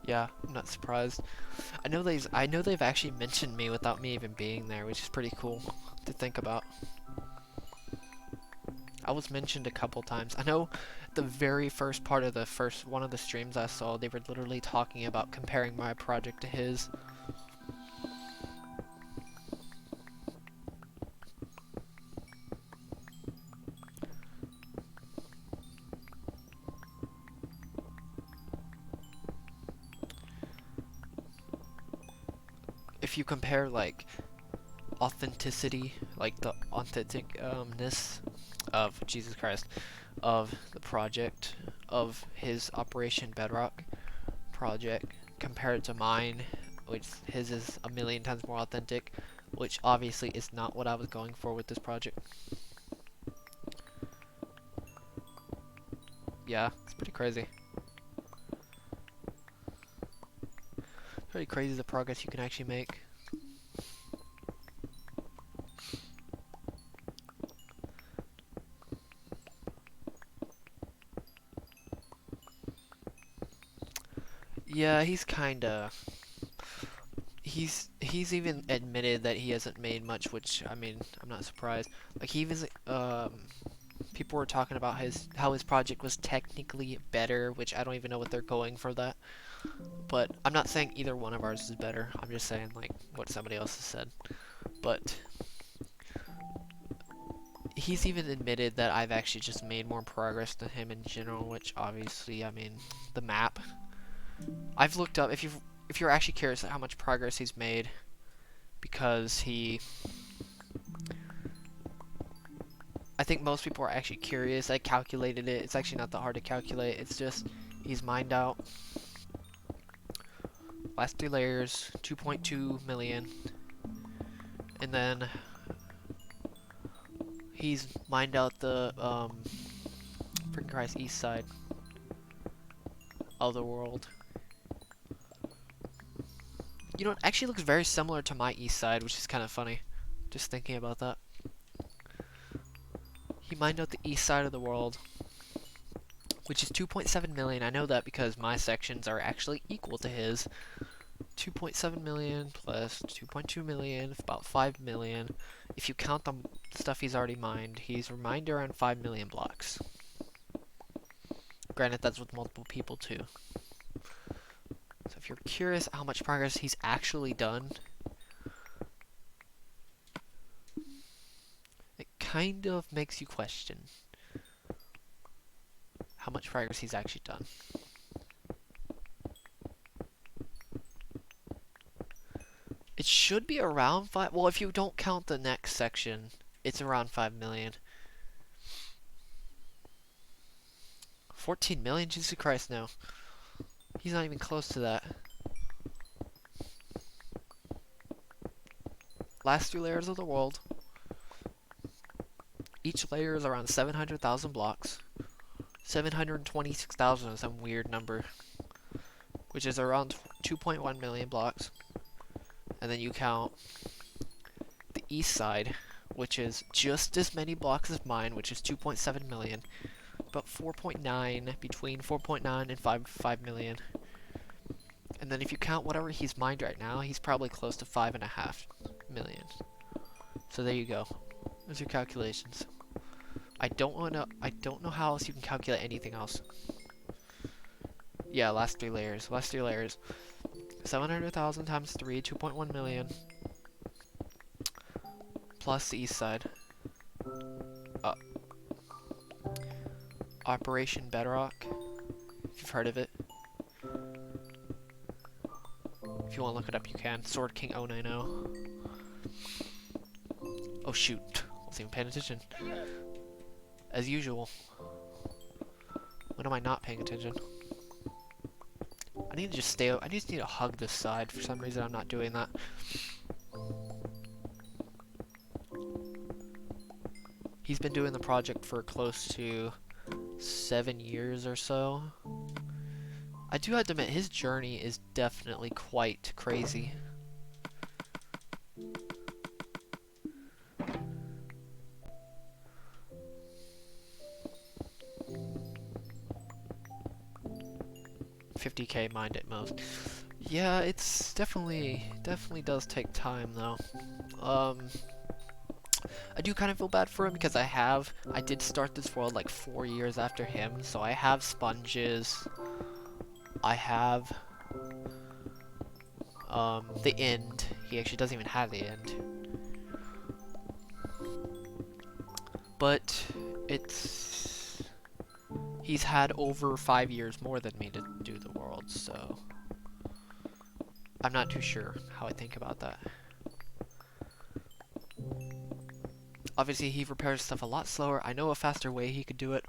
Yeah, I'm not surprised. I know they've actually mentioned me without me even being there, which is pretty cool to think about. I was mentioned a couple times. I know the very first part of the first one of the streams I saw, they were literally talking about comparing my project to his. If you compare like authenticity, like the authenticness of Jesus Christ, of the project, of his Operation Bedrock project, compared to mine, which his is a million times more authentic, which obviously is not what I was going for with this project. Yeah, it's pretty crazy. Pretty crazy the progress you can actually make. Yeah, he's even admitted that he hasn't made much, which I mean, I'm not surprised. Like he even people were talking about how his project was technically better, which I don't even know what they're going for that. But I'm not saying either one of ours is better. I'm just saying like what somebody else has said. But he's even admitted that I've actually just made more progress than him in general, which obviously, I mean, the map. I've looked up if you're actually curious how much progress he's made, because I think most people are actually curious. I calculated it. It's actually not that hard to calculate. It's just he's mined out last 3 layers, 2.2 million, and then he's mined out the freaking Christ east side of the world. You know, it actually looks very similar to my east side, which is kind of funny. Just thinking about that. He mined out the east side of the world, which is 2.7 million. I know that because my sections are actually equal to his. 2.7 million plus 2.2 million, about 5 million. If you count the stuff he's already mined, he's mined around 5 million blocks. Granted, that's with multiple people too. So if you're curious how much progress he's actually done, it kind of makes you question how much progress he's actually done. It should be around 5, well, if you don't count the next section, it's around 5 million. 14 million? Jesus Christ, no. He's not even close to that. Last 3 layers of the world. Each layer is around 700,000 blocks. 726,000 is some weird number, which is around 2.1 million blocks. And then you count the east side, which is just as many blocks as mine, which is 2.7 million. About 4.9, between 4.9 and 5 million. And then if you count whatever he's mined right now, he's probably close to 5.5 million. So there you go. Those are your calculations. I don't know how else you can calculate anything else. Yeah, last 3 layers. Last 3 layers. 700,000 times 3, 2.1 million. Plus the east side. Operation Bedrock, if you've heard of it. If you want to look it up, you can. Sword King 090. Oh shoot, wasn't even paying attention. As usual. When am I not paying attention? I need to just stay. I just need to hug this side. For some reason, I'm not doing that. He's been doing the project for close to 7 years or so. I do have to admit, his journey is definitely quite crazy. $50K mined at most. Yeah, it's definitely does take time though. I do kind of feel bad for him because I did start this world like 4 years after him, so I have sponges. I have the end. He actually doesn't even have the end. But he's had over 5 years more than me to do the world, so I'm not too sure how I think about that. Obviously, he repairs stuff a lot slower. I know a faster way he could do it.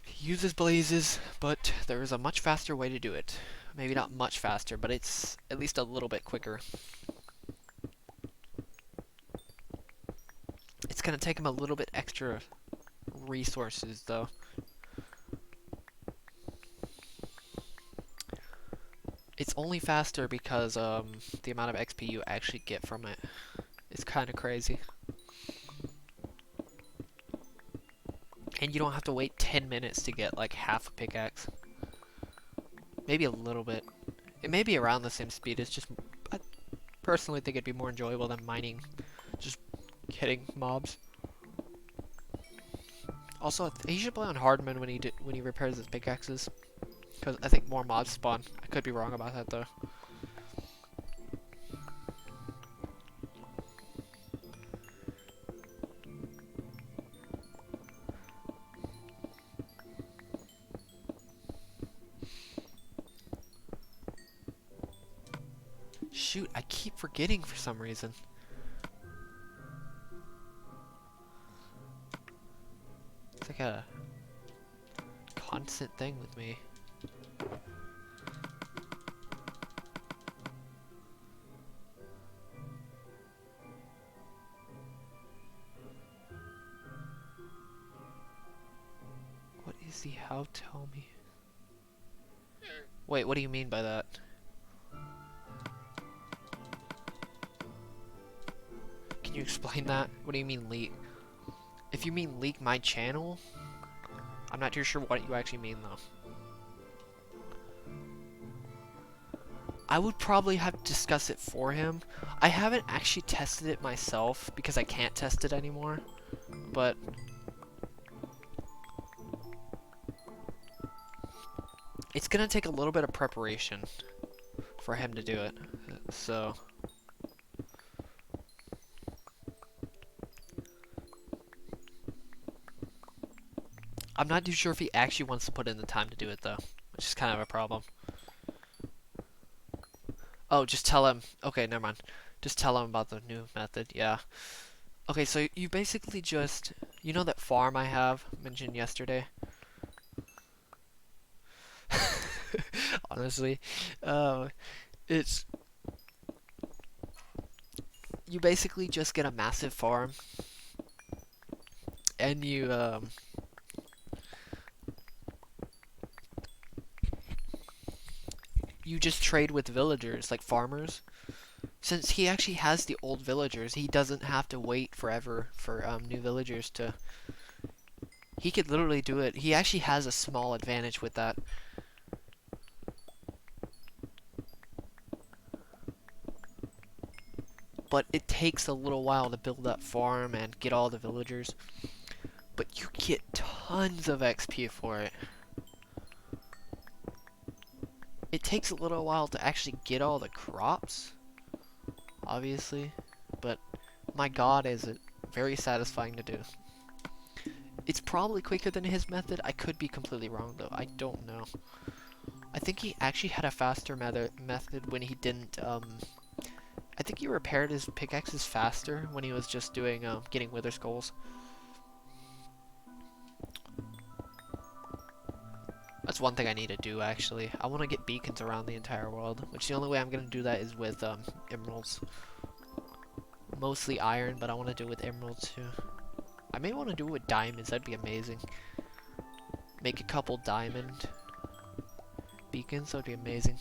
He uses blazes, but there is a much faster way to do it. Maybe not much faster, but it's at least a little bit quicker. It's gonna take him a little bit extra resources, though. It's only faster because the amount of XP you actually get from it is kind of crazy. And you don't have to wait 10 minutes to get like half a pickaxe. Maybe a little bit. It may be around the same speed, it's just, I personally think it'd be more enjoyable than mining, just hitting mobs. Also, he should play on Hardman when he repairs his pickaxes, because I think more mobs spawn. I could be wrong about that though. Shoot, I keep forgetting for some reason. It's like a constant thing with me. What is the how tell me? Wait, what do you mean by that? Can you explain that? What do you mean leak? If you mean leak my channel, I'm not too sure what you actually mean though. I would probably have to discuss it for him. I haven't actually tested it myself because I can't test it anymore. But it's gonna take a little bit of preparation for him to do it. So I'm not too sure if he actually wants to put in the time to do it though, which is kind of a problem. Oh, just tell him. Okay, never mind. Just tell him about the new method. Yeah. Okay, so you basically just, you know that farm I have mentioned yesterday? Honestly, it's, you basically just get a massive farm and you just trade with villagers, like farmers. Since he actually has the old villagers, he doesn't have to wait forever for new villagers to. He could literally do it. He actually has a small advantage with that. But it takes a little while to build that farm and get all the villagers. But you get tons of XP for it. It takes a little while to actually get all the crops, obviously, but my god is it very satisfying to do. It's probably quicker than his method. I could be completely wrong though. I don't know. I think he actually had a faster method when he didn't, I think he repaired his pickaxes faster when he was just doing, getting wither skulls. That's one thing I need to do, actually. I want to get beacons around the entire world, which the only way I'm going to do that is with, emeralds. Mostly iron, but I want to do it with emeralds, too. I may want to do it with diamonds. That'd be amazing. Make a couple diamond beacons. That'd be amazing.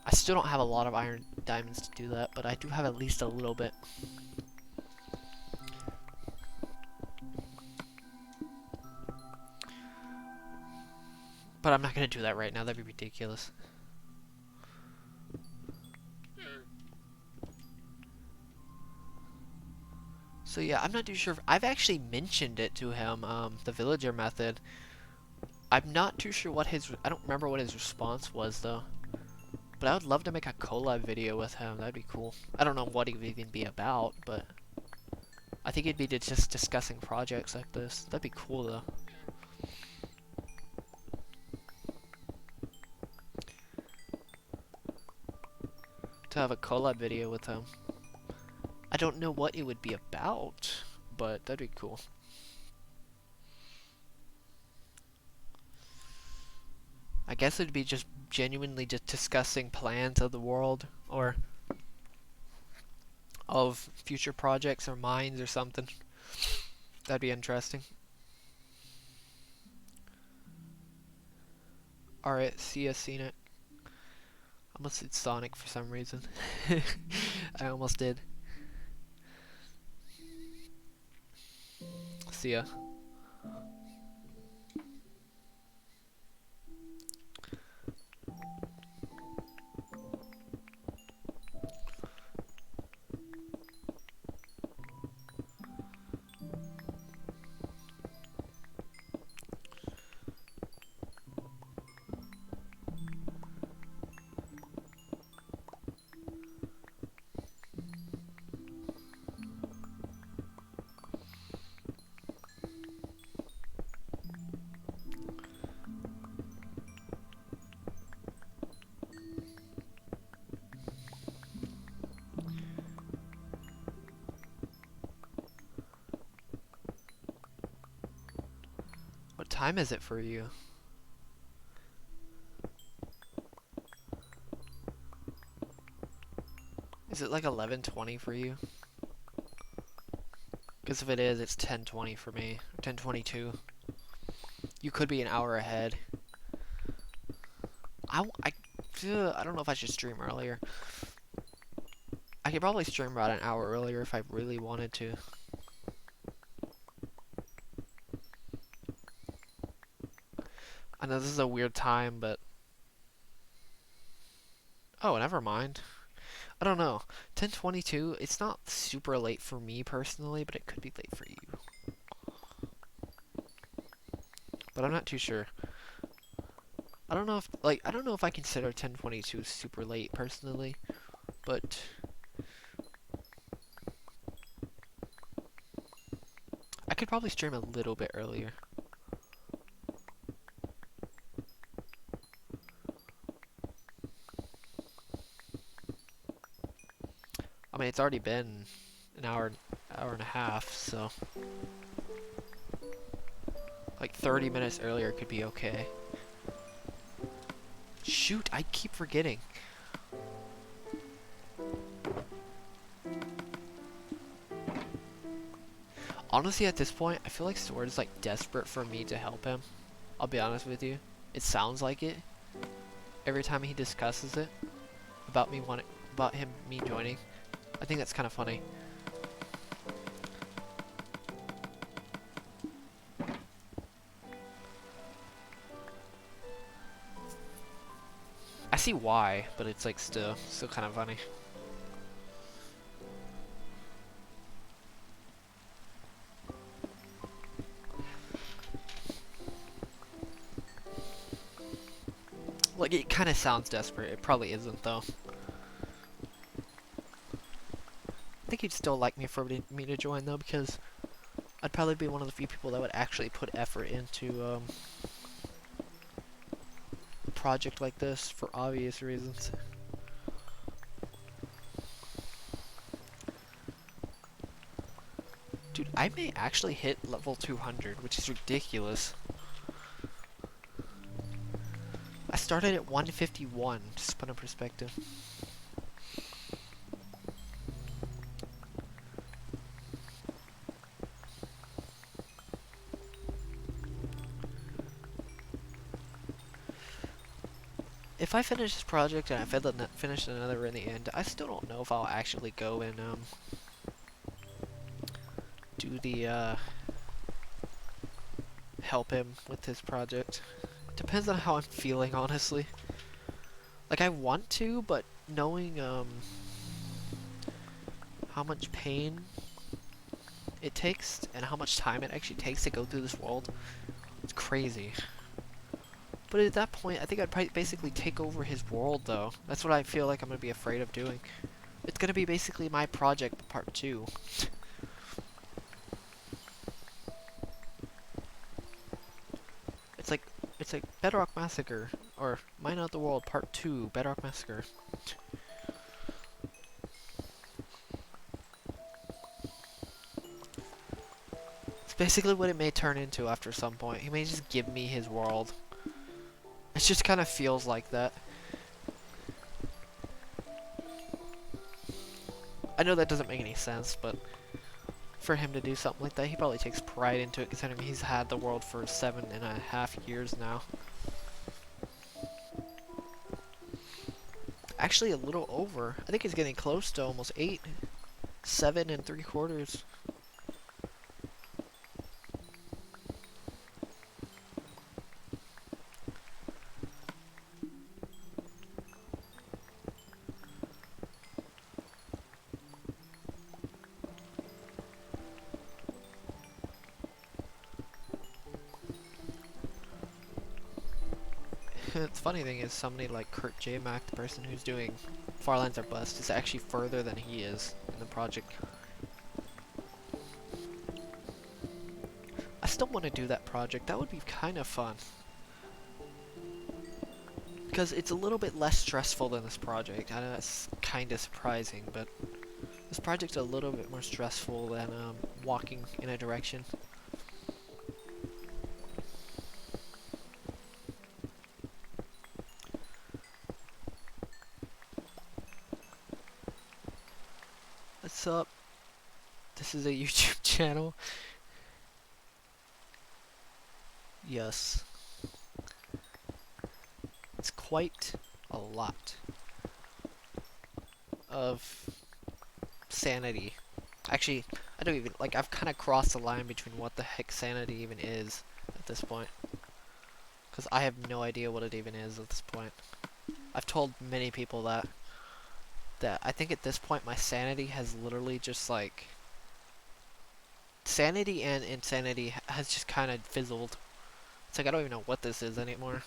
I still don't have a lot of iron diamonds to do that, but I do have at least a little bit. But I'm not going to do that right now. That'd be ridiculous. So yeah, I'm not too sure if I've actually mentioned it to him, the villager method. I'm not too sure what I don't remember what his response was though. But I would love to make a collab video with him. That'd be cool. I don't know what he would even be about, but I think it'd be just discussing projects like this. That'd be cool though. To have a collab video with him. I don't know what it would be about, but that'd be cool. I guess it'd be just genuinely just discussing plans of the world, or of future projects or mines or something. That'd be interesting. Alright, see ya, seen it. I almost said Sonic for some reason. I almost did. See ya. What time is it for you? Is it like 11:20 for you? Because if it is, it's 10:20 for me. 10:22. You could be an hour ahead. I don't know if I should stream earlier. I could probably stream about an hour earlier if I really wanted to. I know this is a weird time, but... Oh, never mind. I don't know. 10:22, it's not super late for me personally, but it could be late for you. But I'm not too sure. I don't know if, like, I don't know if I consider 10:22 super late personally, but... I could probably stream a little bit earlier. I mean, it's already been an hour and a half, so... Like 30 minutes earlier could be okay. Shoot, I keep forgetting. Honestly, at this point, I feel like Sword is like desperate for me to help him. I'll be honest with you. It sounds like it. Every time he discusses it about me joining. I think that's kind of funny. I see why, but it's like still kind of funny. Like, it kind of sounds desperate. It probably isn't, though. I think he'd still like me for me to join, though, because I'd probably be one of the few people that would actually put effort into a project like this for obvious reasons. Dude, I may actually hit level 200, which is ridiculous. I started at 151, just to put in perspective. If I finish this project and I finish another in the end, I still don't know if I'll actually go and do the help him with his project. Depends on how I'm feeling, honestly. Like, I want to, but knowing how much pain it takes and how much time it actually takes to go through this world, it's crazy. But at that point, I think I'd probably basically take over his world, though. That's what I feel like I'm going to be afraid of doing. It's going to be basically my project part 2. It's like Bedrock Massacre, or Mine Out the World Part 2, Bedrock Massacre. It's basically what it may turn into after some point. He may just give me his world. It just kind of feels like that. I know that doesn't make any sense, but for him to do something like that, he probably takes pride into it, considering he's had the world for 7.5 years now. Actually, a little over. I think he's getting close to almost 8. 7 3/4. The funny thing is, somebody like Kurt J. Mack, the person who's doing Far Lands Are Bust, is actually further than he is in the project. I still want to do that project. That would be kind of fun. Because it's a little bit less stressful than this project. I know that's kind of surprising, but this project's a little bit more stressful than walking in a direction. What's up? This is a YouTube channel. Yes. It's quite a lot of sanity. Actually, I don't even, like, I've kind of crossed the line between what the heck sanity even is at this point. Because I have no idea what it even is at this point. I've told many people that I think at this point my sanity has literally just, like, sanity and insanity has just kind of fizzled. It's like I don't even know what this is anymore.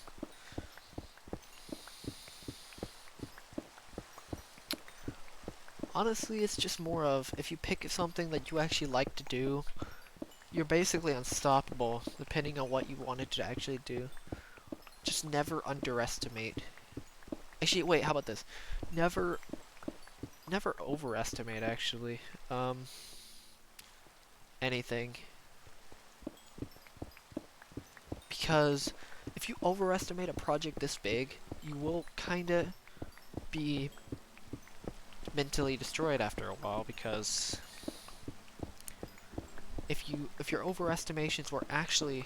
Honestly, it's just more of, if you pick something that you actually like to do, you're basically unstoppable, depending on what you wanted to actually do. Just never underestimate. Actually, wait, how about this? Never overestimate, actually, anything. Because if you overestimate a project this big, you will kinda be mentally destroyed after a while, because if your overestimations were actually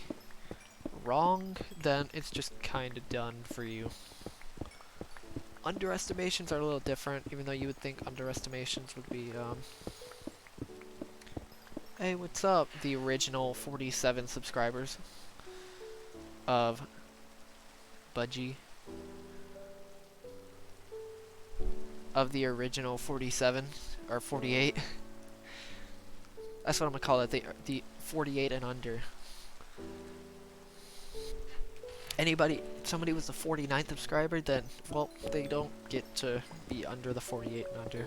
wrong, then it's just kinda done for you. Underestimations are a little different, even though you would think underestimations would be, hey, what's up, the original 47 subscribers of Budgie. Of the original 47, or 48. That's what I'm gonna call it, the 48 and under. Somebody was the 49th subscriber, then, well, they don't get to be under the 48 and under.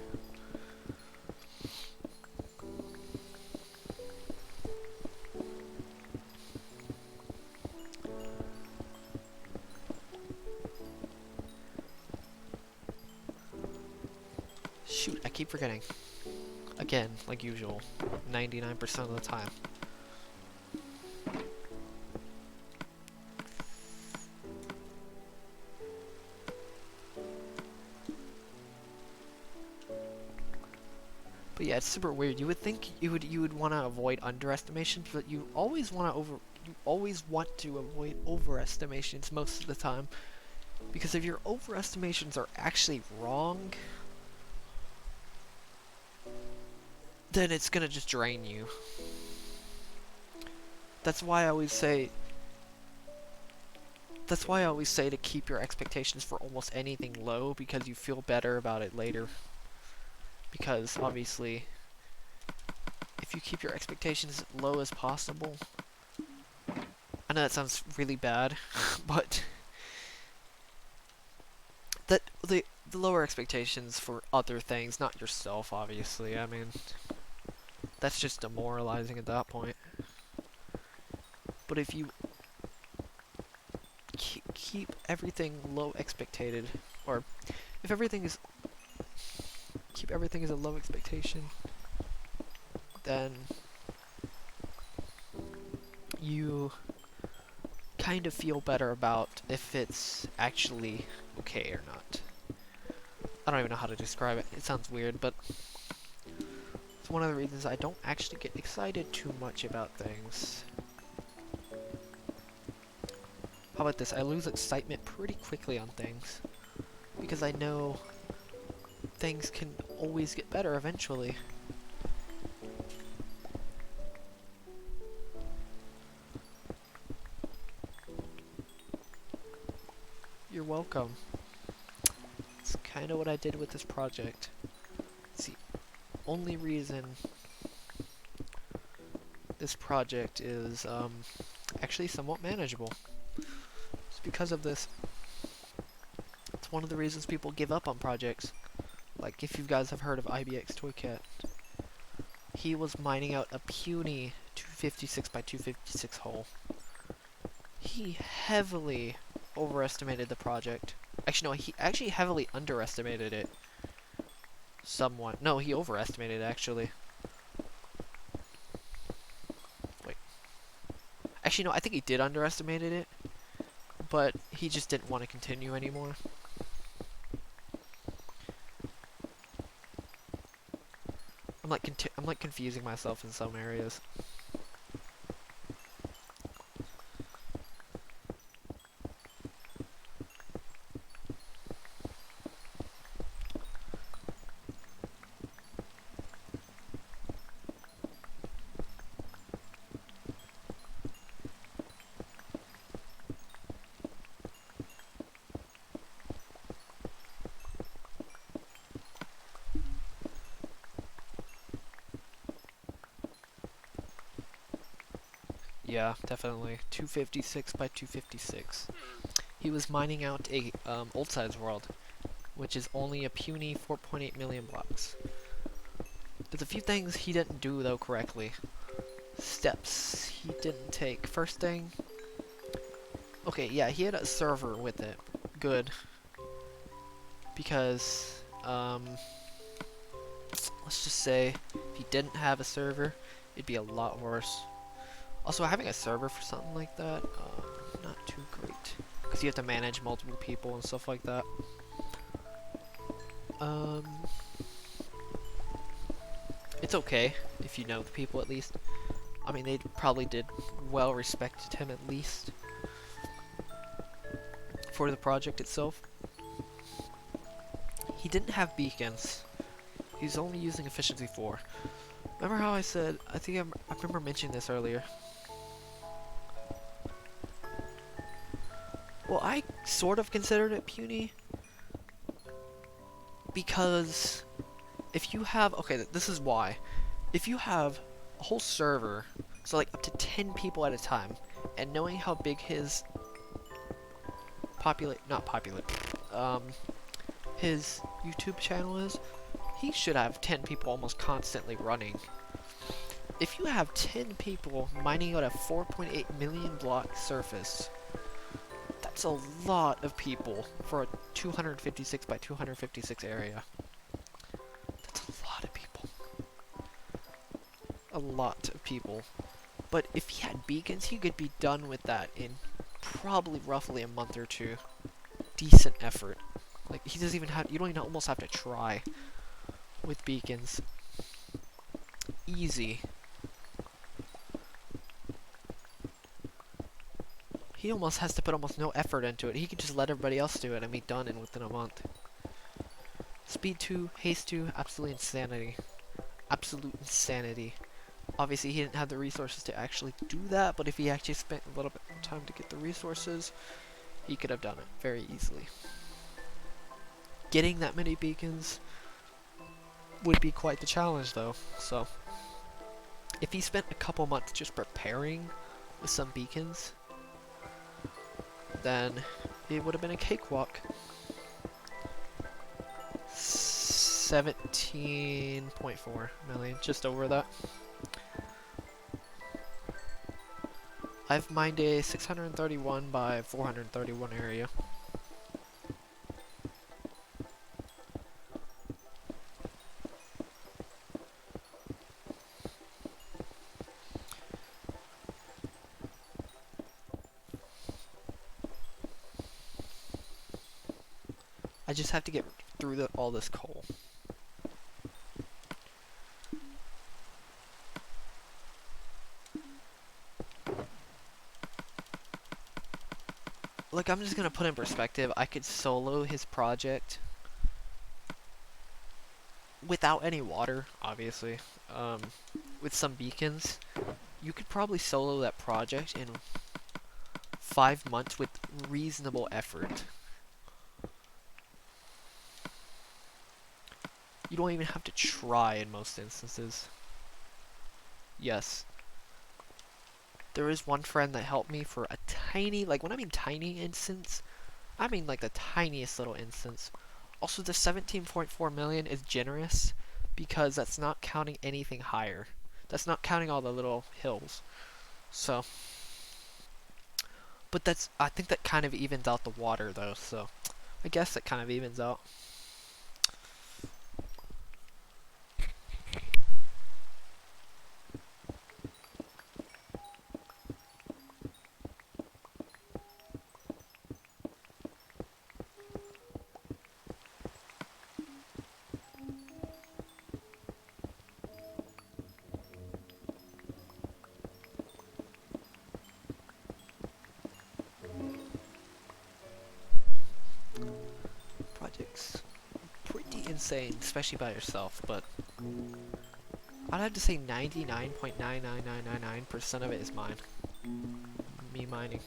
Shoot, I keep forgetting. Again, like usual, 99% of the time. But yeah, it's super weird. You would think you would want to avoid underestimations, but you always want to avoid overestimations most of the time. Because if your overestimations are actually wrong, then it's gonna just drain you. That's why I always say to keep your expectations for almost anything low, because you feel better about it later. Because obviously, if you keep your expectations as low as possible, I know that sounds really bad, but the lower expectations for other things, not yourself, obviously. I mean, that's just demoralizing at that point. But if you keep everything low expected, or if everything is keep everything as a low expectation, then you kind of feel better about if it's actually okay or not. I don't even know how to describe it. It sounds weird, but it's one of the reasons I don't actually get excited too much about things. How about this? I lose excitement pretty quickly on things, because I know things can always get better eventually. You're welcome. It's kind of what I did with this project. It's the only reason this project is actually somewhat manageable. It's because of this. It's one of the reasons people give up on projects. Like, if you guys have heard of IBX Toycat, he was mining out a puny 256 by 256 hole. He heavily overestimated the project. Actually, no, he actually heavily underestimated it. Somewhat. No, he overestimated it, actually. Wait. Actually, no, I think he did underestimate it, but he just didn't want to continue anymore. I'm like confusing myself in some areas. Yeah, definitely. 256 by 256. He was mining out a old size world, which is only a puny 4.8 million blocks. There's a few things he didn't do though correctly. Steps he didn't take. First thing, okay, yeah, he had a server with it. Good. Because, let's just say, if he didn't have a server, it'd be a lot worse. Also, having a server for something like that, not too great. Because you have to manage multiple people and stuff like that. It's okay, if you know the people at least. I mean, they probably did well respected him at least. For the project itself. He didn't have beacons. He's only using efficiency 4. Remember how I said, I remember mentioning this earlier. Well, I sort of considered it puny. Because if you have, okay, this is why. If you have a whole server, so like up to 10 people at a time, and knowing how big his his YouTube channel is, he should have 10 people almost constantly running. If you have 10 people mining out a 4.8 million block surface, that's a lot of people for a 256 by 256 area. That's a lot of people. A lot of people. But if he had beacons, he could be done with that in probably roughly a month or two. Decent effort. Like, he doesn't even have, you don't even almost have to try with beacons. Easy. He almost has to put almost no effort into it. He could just let everybody else do it and be done within a month. Speed 2, haste 2, absolutely insanity. Absolute insanity. Obviously, he didn't have the resources to actually do that, but if he actually spent a little bit of time to get the resources, he could have done it very easily. Getting that many beacons would be quite the challenge, though. So, if he spent a couple months just preparing with some beacons, then it would have been a cakewalk. 17.4 million, just over that. I've mined a 631 by 431 area. I just have to get through all this coal. Like, I'm just gonna put in perspective, I could solo his project without any water, obviously, with some beacons. You could probably solo that project in 5 months with reasonable effort. You don't even have to try in most instances. Yes. There is one friend that helped me for a tiny, like when I mean tiny instance, I mean like the tiniest little instance. Also, the 17.4 million is generous because that's not counting anything higher. That's not counting all the little hills. So, but that's, I think that kind of evens out the water though, so I guess it kind of evens out. Project's pretty insane, especially by yourself, but I'd have to say 99.99999% of it is mine. Me mining.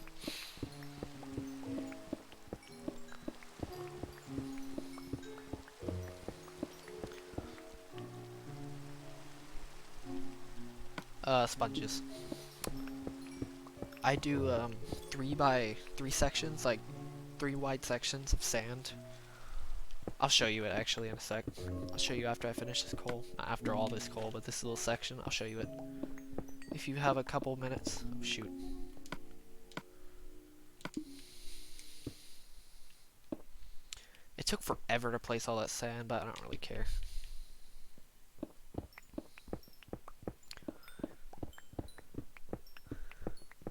Sponges. I do 3 by 3 sections, like 3 wide sections of sand. I'll show you it actually in a sec. I'll show you after I finish this coal. Not after all this coal, but this little section, I'll show you it. If you have a couple minutes. Oh, shoot. It took forever to place all that sand, but I don't really care.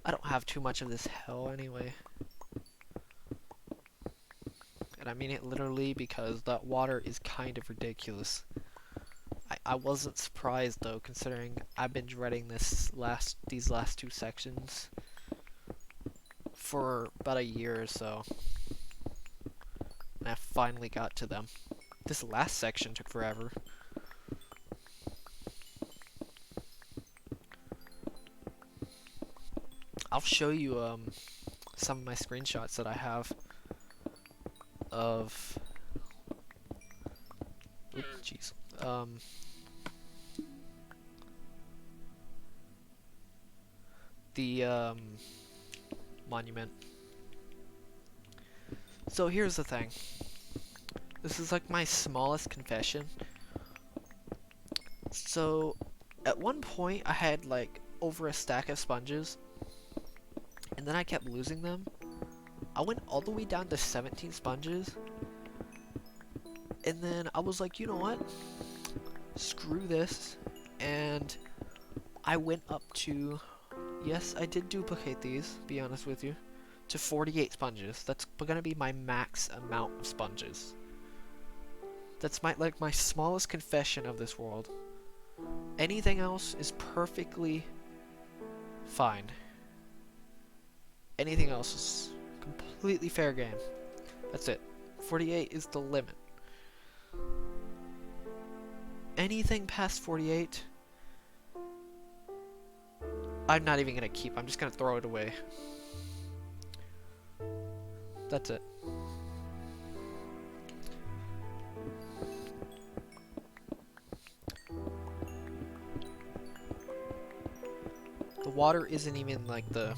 I don't have too much of this hell anyway. And I mean it literally because that water is kind of ridiculous. I wasn't surprised though, considering I've been dreading these last 2 sections for about a year or so. And I finally got to them. This last section took forever. I'll show you some of my screenshots that I have of jeez. The monument. So here's the thing. This is like my smallest confession. So at one point I had like over a stack of sponges, and then I kept losing them. I went all the way down to 17 sponges, and then I was like, you know what? Screw this. And I went up to, yes, I did duplicate these, be honest with you, to 48 sponges. That's gonna be my max amount of sponges. That's my smallest confession of this world. Anything else is perfectly fine. Anything else is completely fair game. That's it. 48 is the limit. Anything past 48, I'm not even gonna keep. I'm just gonna throw it away. That's it. The water isn't even like the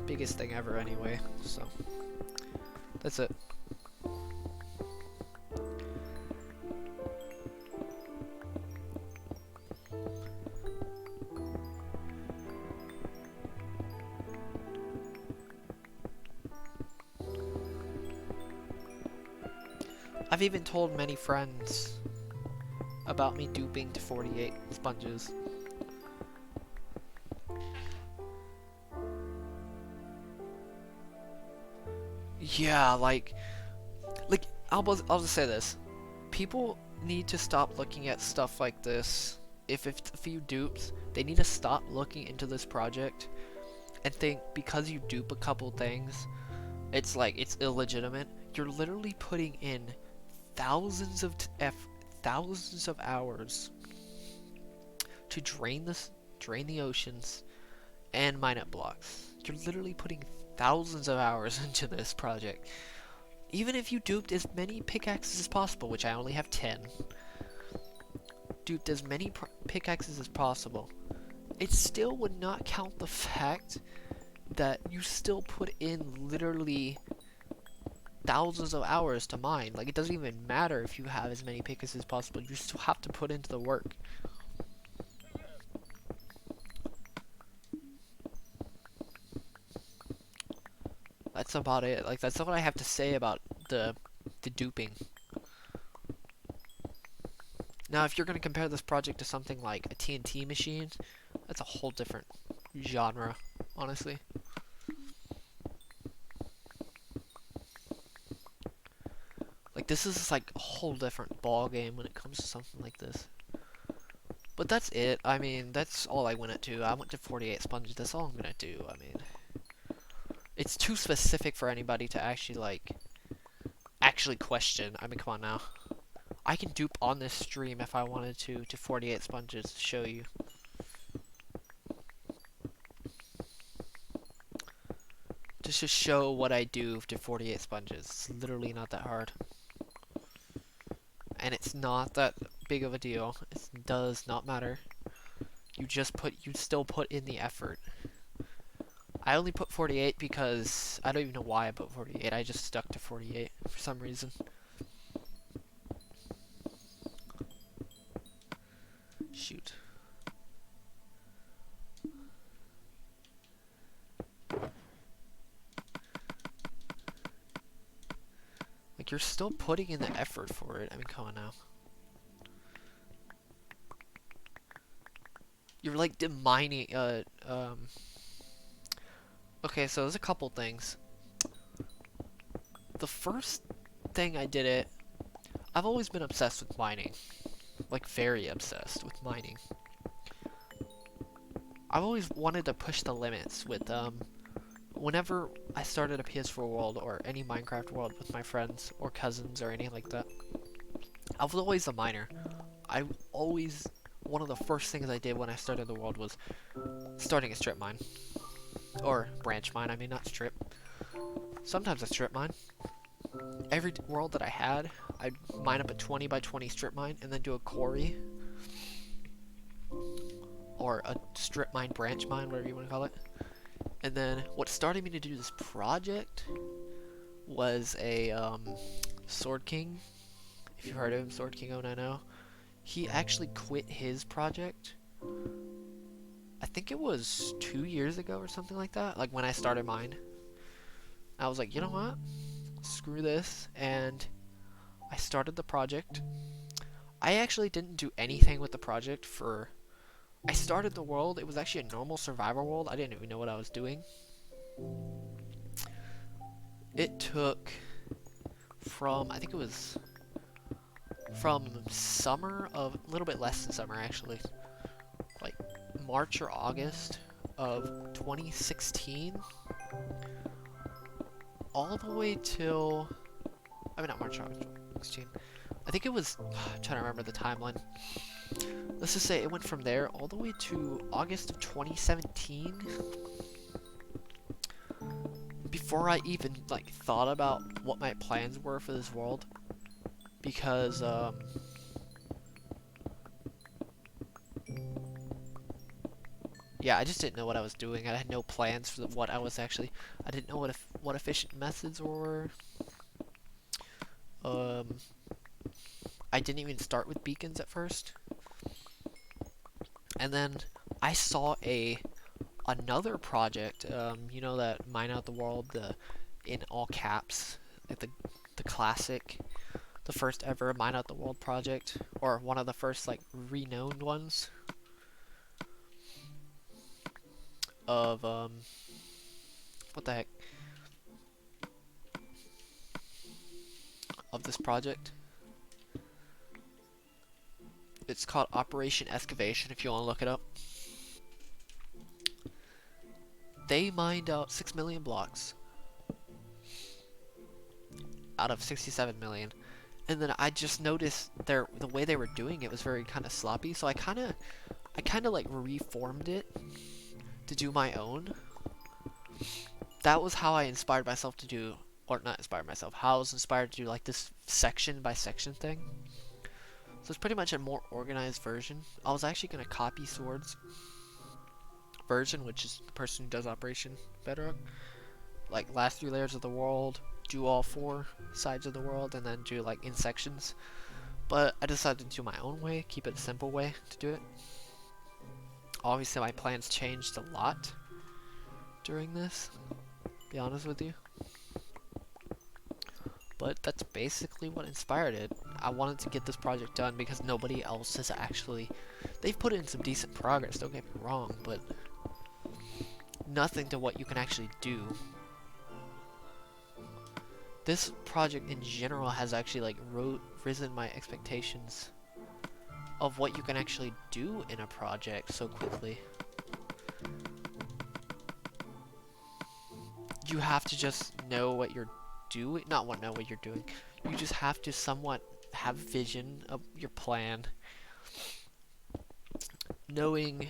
biggest thing ever anyway, so that's it. I've even told many friends about me duping to 48 sponges. Yeah, like I'll just say this. People need to stop looking at stuff like this. If it's a few dupes, they need to stop looking into this project and think because you dupe a couple things, it's like it's illegitimate. You're literally putting in thousands of hours to drain the oceans and mine up blocks. You're literally putting thousands of hours into this project. Even if you duped as many pickaxes as possible, which I only have 10, duped as many pickaxes as possible, it still would not count the fact that you still put in literally thousands of hours to mine. Like, it doesn't even matter if you have as many pickaxes as possible, you still have to put into the work. That's about it. Like, that's what I have to say about the duping. Now, if you're going to compare this project to something like a TNT machine, that's a whole different genre, honestly. Like, this is like a whole different ball game when it comes to something like this. But that's it. I mean, that's all I went to. I went to 48 sponges. That's all I'm gonna do. I mean, it's too specific for anybody to actually question. I mean, come on now. I can dupe on this stream if I wanted to 48 sponges to show you. Just to show what I do to 48 sponges. It's literally not that hard. And it's not that big of a deal. It does not matter. You still put in the effort. I only put 48 because I don't even know why I put 48. I just stuck to 48 for some reason. Shoot. Like, you're still putting in the effort for it. I mean, come on now. You're like demining, okay, so there's a couple things. The first thing I did it, I've always been obsessed with mining. Like, very obsessed with mining. I've always wanted to push the limits with, whenever I started a PS4 world or any Minecraft world with my friends or cousins or anything like that, I was always a miner. One of the first things I did when I started the world was starting a strip mine. Or branch mine, I mean, not strip. Sometimes a strip mine. Every world that I had, I'd mine up a 20 by 20 strip mine and then do a quarry. Or a strip mine, branch mine, whatever you want to call it. And then what started me to do this project was a Sword King. If you've heard of him, Sword King 090. He actually quit his project. I think it was 2 years ago or something like that. Like when I started mine. I was like, you know what? Screw this. And I started the project. I actually didn't do anything with the project for... I started the world. It was actually a normal survival world. I didn't even know what I was doing. It took from... I think it was... from summer of... a little bit less than summer, actually. Like March or August of 2016 all the way till, I mean, not March or August 2016. I think it was, I'm trying to remember the timeline. Let's just say it went from there all the way to August of 2017 before I even like thought about what my plans were for this world, because yeah, I just didn't know what I was doing. I had no plans for what I was actually. I didn't know what efficient methods were. I didn't even start with beacons at first. And then I saw another project. You know that Mine Out the World, the in all caps, like the classic, the first ever Mine Out the World project, or one of the first like renowned ones. Of what the heck, of this project. It's called Operation Excavation, if you want to look it up. They mined out 6 million blocks out of 67 million, and then I just noticed the way they were doing it was very kind of sloppy, so I kind of like reformed it to do my own. That was how I inspired myself to do, or not inspired myself, how I was inspired to do like this section by section thing. So it's pretty much a more organized version. I was actually going to copy Sword's version, which is the person who does Operation Bedrock. Like last 3 layers of the world, do all 4 sides of the world, and then do like in sections. But I decided to do my own way, keep it a simple way to do it. Obviously my plans changed a lot during this, to be honest with you. But that's basically what inspired it. I wanted to get this project done because nobody else has actually... They've put in some decent progress, don't get me wrong, but nothing to what you can actually do. This project in general has actually like risen my expectations of what you can actually do in a project so quickly. You have to just know what you're doing, not know what you're doing. You just have to somewhat have vision of your plan, knowing,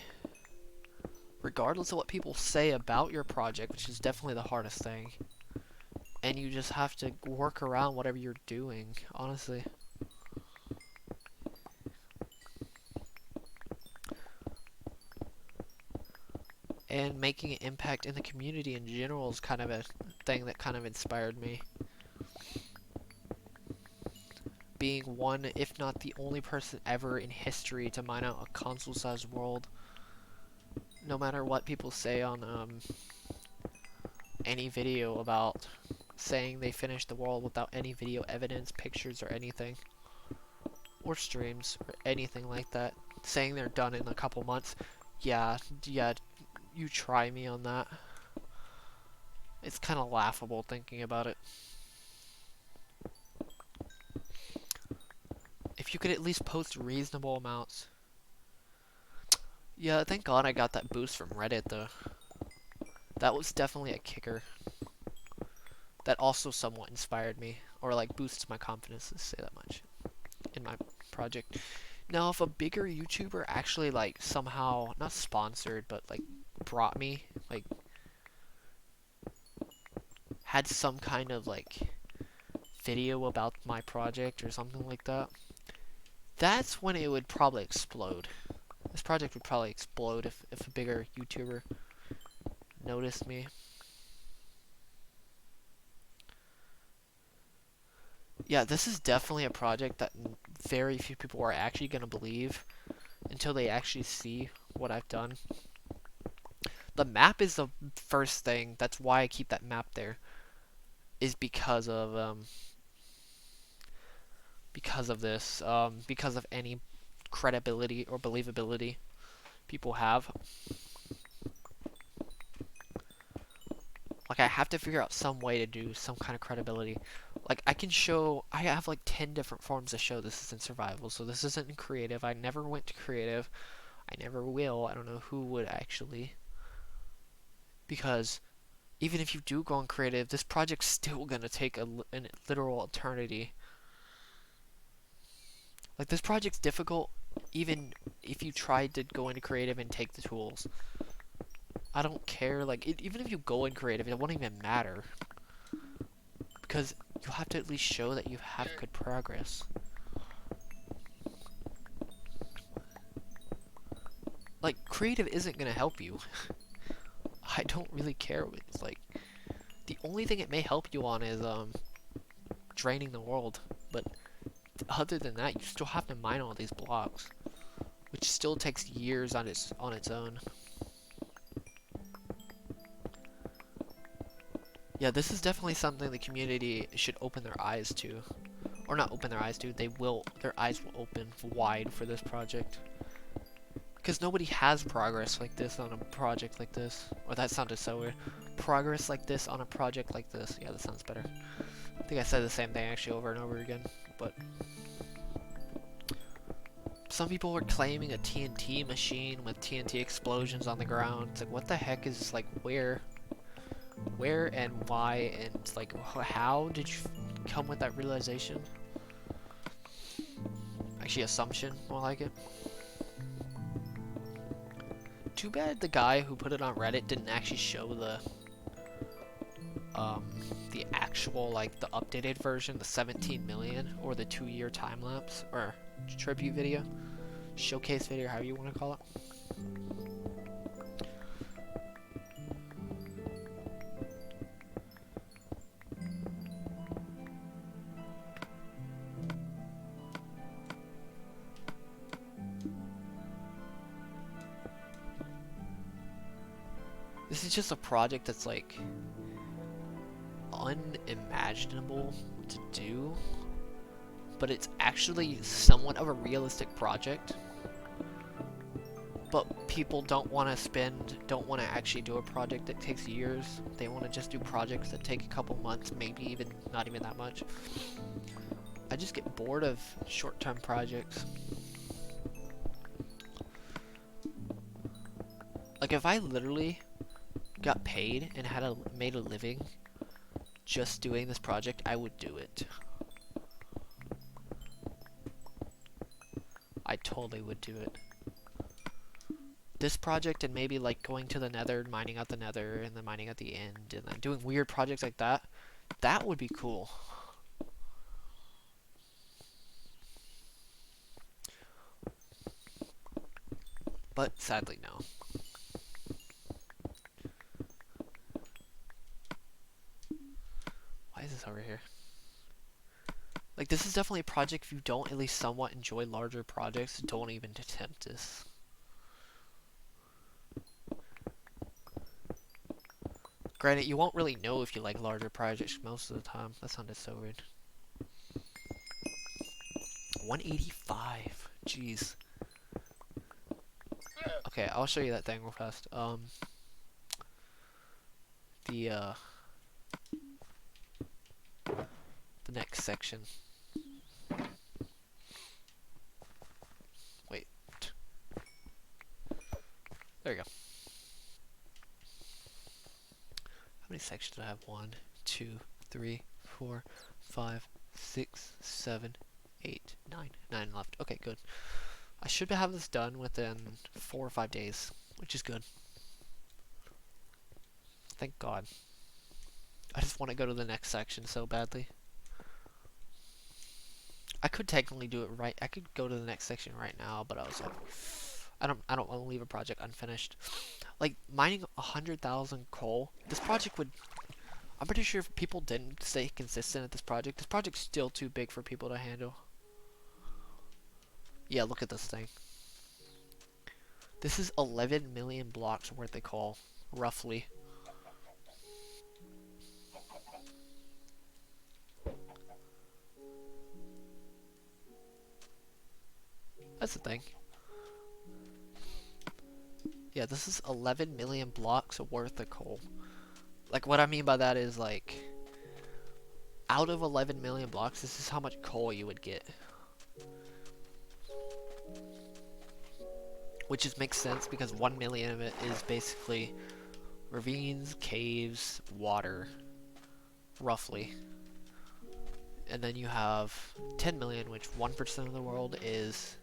regardless of what people say about your project, which is definitely the hardest thing, and you just have to work around whatever you're doing, honestly. and making an impact in the community in general is kind of a thing that kind of inspired me. Being one, if not the only person ever in history to mine out a console-sized world. No matter what people say on any video about saying they finished the world without any video evidence, pictures, or anything. Or streams, or anything like that. Saying they're done in a couple months. Yeah, you try me on that. It's kind of laughable thinking about it. If you could at least post reasonable amounts. Yeah, thank God I got that boost from Reddit though. That was definitely a kicker. That also somewhat inspired me, or like boosts my confidence, to say that much, in my project. Now, if a bigger YouTuber actually like somehow, not sponsored, but like brought me, like had some kind of like video about my project or something like that, that's when it would probably explode. This project would probably explode if a bigger YouTuber noticed me. Yeah, this is definitely a project that very few people are actually going to believe until they actually see what I've done. The map is the first thing. That's why I keep that map there. Is because of this. Because of any credibility or believability people have. Like, I have to figure out some way to do some kind of credibility. Like, I have like 10 different forms to show this is in survival, so this isn't in creative. I never went to creative. I never will. I don't know who would actually. Because even if you do go on creative, this project's still gonna take a literal eternity. Like, this project's difficult even if you tried to go into creative and take the tools. I don't care, like, even if you go in creative, it won't even matter. Because you have to at least show that you have good progress. Like, creative isn't gonna help you. I don't really care what it's like. The only thing it may help you on is, draining the world. But other than that, you still have to mine all these blocks. Which still takes years on its own. Yeah, this is definitely something the community should open their eyes to. Or not open their eyes to, their eyes will open wide for this project. Because nobody has progress like this on a project like this. Or that sounded so weird. Progress like this on a project like this. Yeah, that sounds better. I think I said the same thing actually over and over again. But some people were claiming a TNT machine with TNT explosions on the ground. It's like, what the heck is, like, where and why, and like, how did you come with that realization? Actually, assumption, more like it. Too bad the guy who put it on Reddit didn't actually show the actual, like, the updated version, the 17 million, or the 2-year time-lapse, or tribute video, showcase video, however you want to call it. This is just a project that's, like, unimaginable to do, but it's actually somewhat of a realistic project. But people don't want to actually do a project that takes years. They want to just do projects that take a couple months, maybe even not even that much. I just get bored of short-term projects. Like, if I literally got paid and made a living just doing this project, I would do it. I totally would do it. This project, and maybe like going to the nether, mining out the nether, and then mining at the end, and then doing weird projects like that, that would be cool. But sadly, no. Like, this is definitely a project if you don't at least somewhat enjoy larger projects, don't even attempt this. Granted, you won't really know if you like larger projects most of the time. That sounded so weird. 185. Jeez. Okay, I'll show you that thing real fast. The next section. Wait. There you go. How many sections do I have? 1, 2, 3, 4, 5, 6, 7, 8, 9. 9 left. Okay, good. I should have this done within 4 or 5 days, which is good. Thank God. I just want to go to the next section so badly. I could technically do it right. I could go to the next section right now, but I was like, I don't want to leave a project unfinished. Like mining 100,000 coal. This project would. I'm pretty sure if people didn't stay consistent at this project's still too big for people to handle. Yeah, look at this thing. This is 11 million blocks worth of coal, roughly. That's the thing. Yeah, this is 11 million blocks worth of coal. Like, what I mean by that is, like, out of 11 million blocks, this is how much coal you would get. Which just makes sense because 1 million of it is basically ravines, caves, water, roughly. And then you have 10 million, which 1% of the world is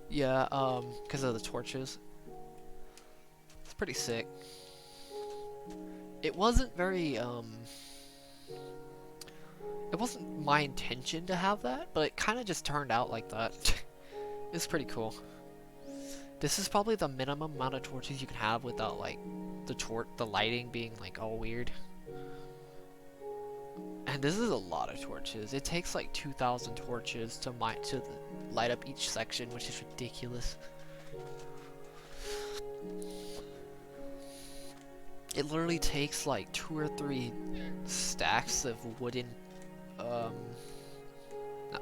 yeah, because of the torches. It's pretty sick. It wasn't very, it wasn't my intention to have that, but it kind of just turned out like that. It's pretty cool. This is probably the minimum amount of torches you can have without, like, the lighting being, like, all weird. And this is a lot of torches. It takes, like, 2,000 torches to light up each section, which is ridiculous. It literally takes, like, 2 or 3 stacks of wooden, not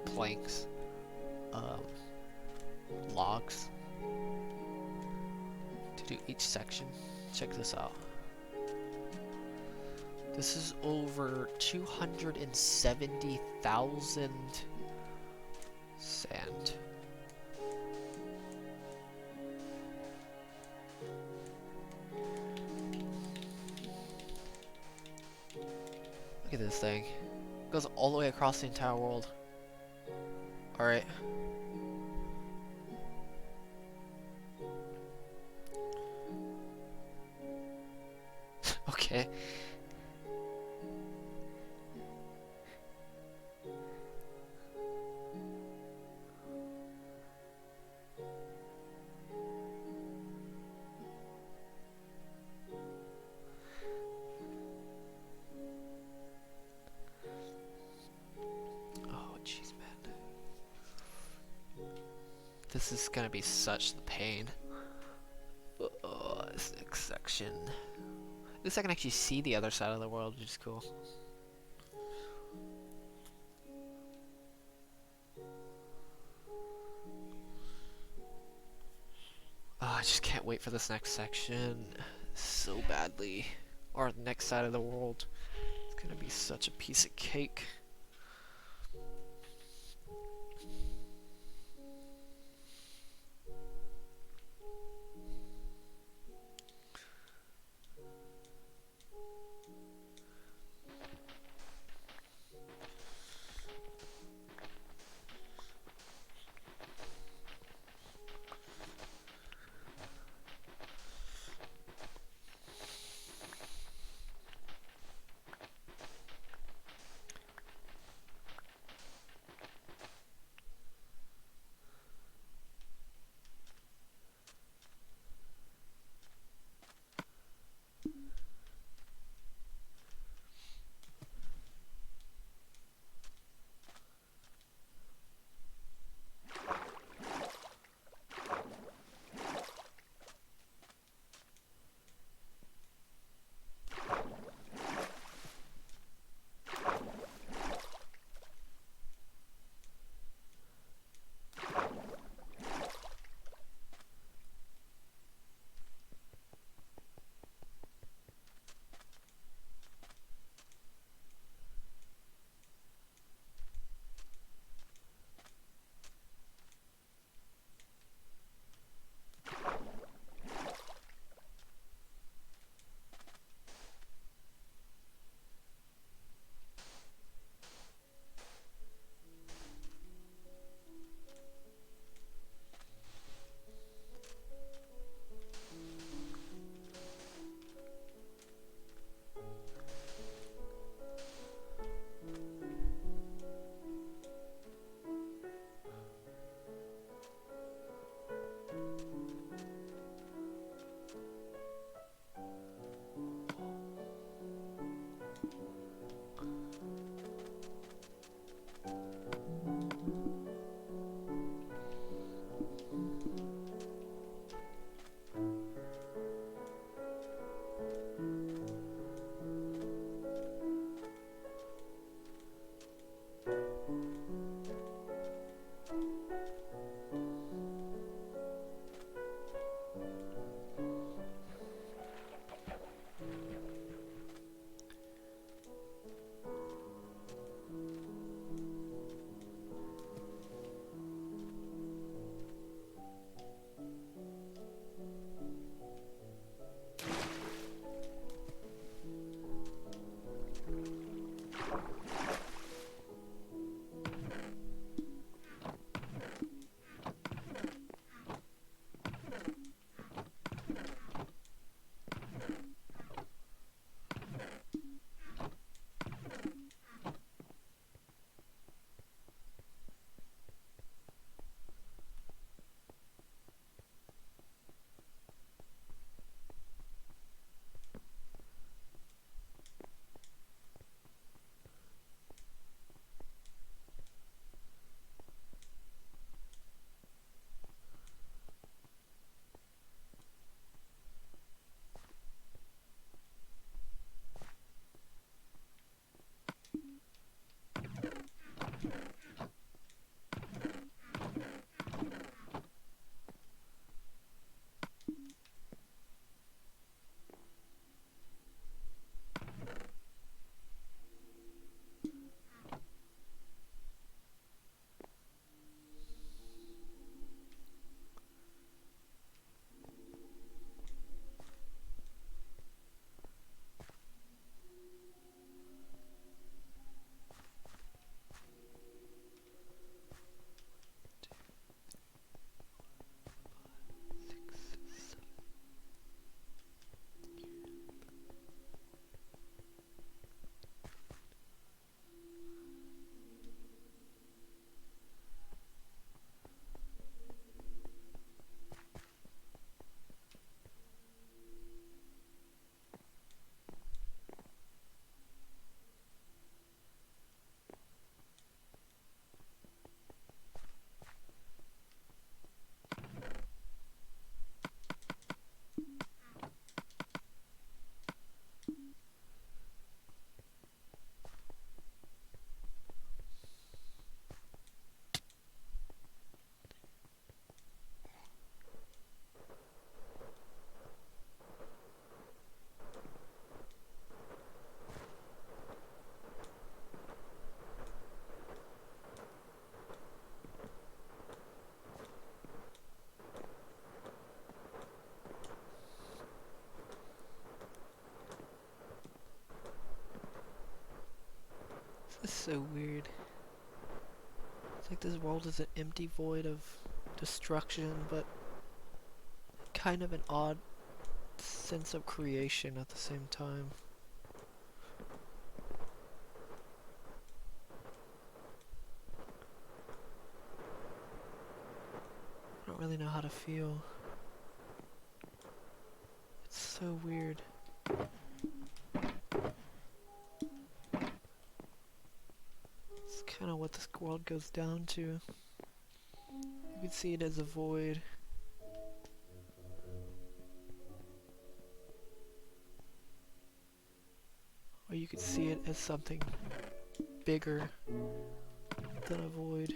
planks, logs to do each section. Check this out. This is over 270,000 sand. Look at this thing. It goes all the way across the entire world. Alright. Okay. Oh, jeez, man. This is gonna be such the pain. Oh, this next section. At least I can actually see the other side of the world, which is cool. Oh, I just can't wait for this next section so badly. Or the next side of the world. It's gonna be such a piece of cake. It's so weird. It's like this world is an empty void of destruction, but kind of an odd sense of creation at the same time. I don't really know how to feel. It's so weird. It's kind of what this world goes down to. You could see it as a void. Or you could see it as something bigger than a void.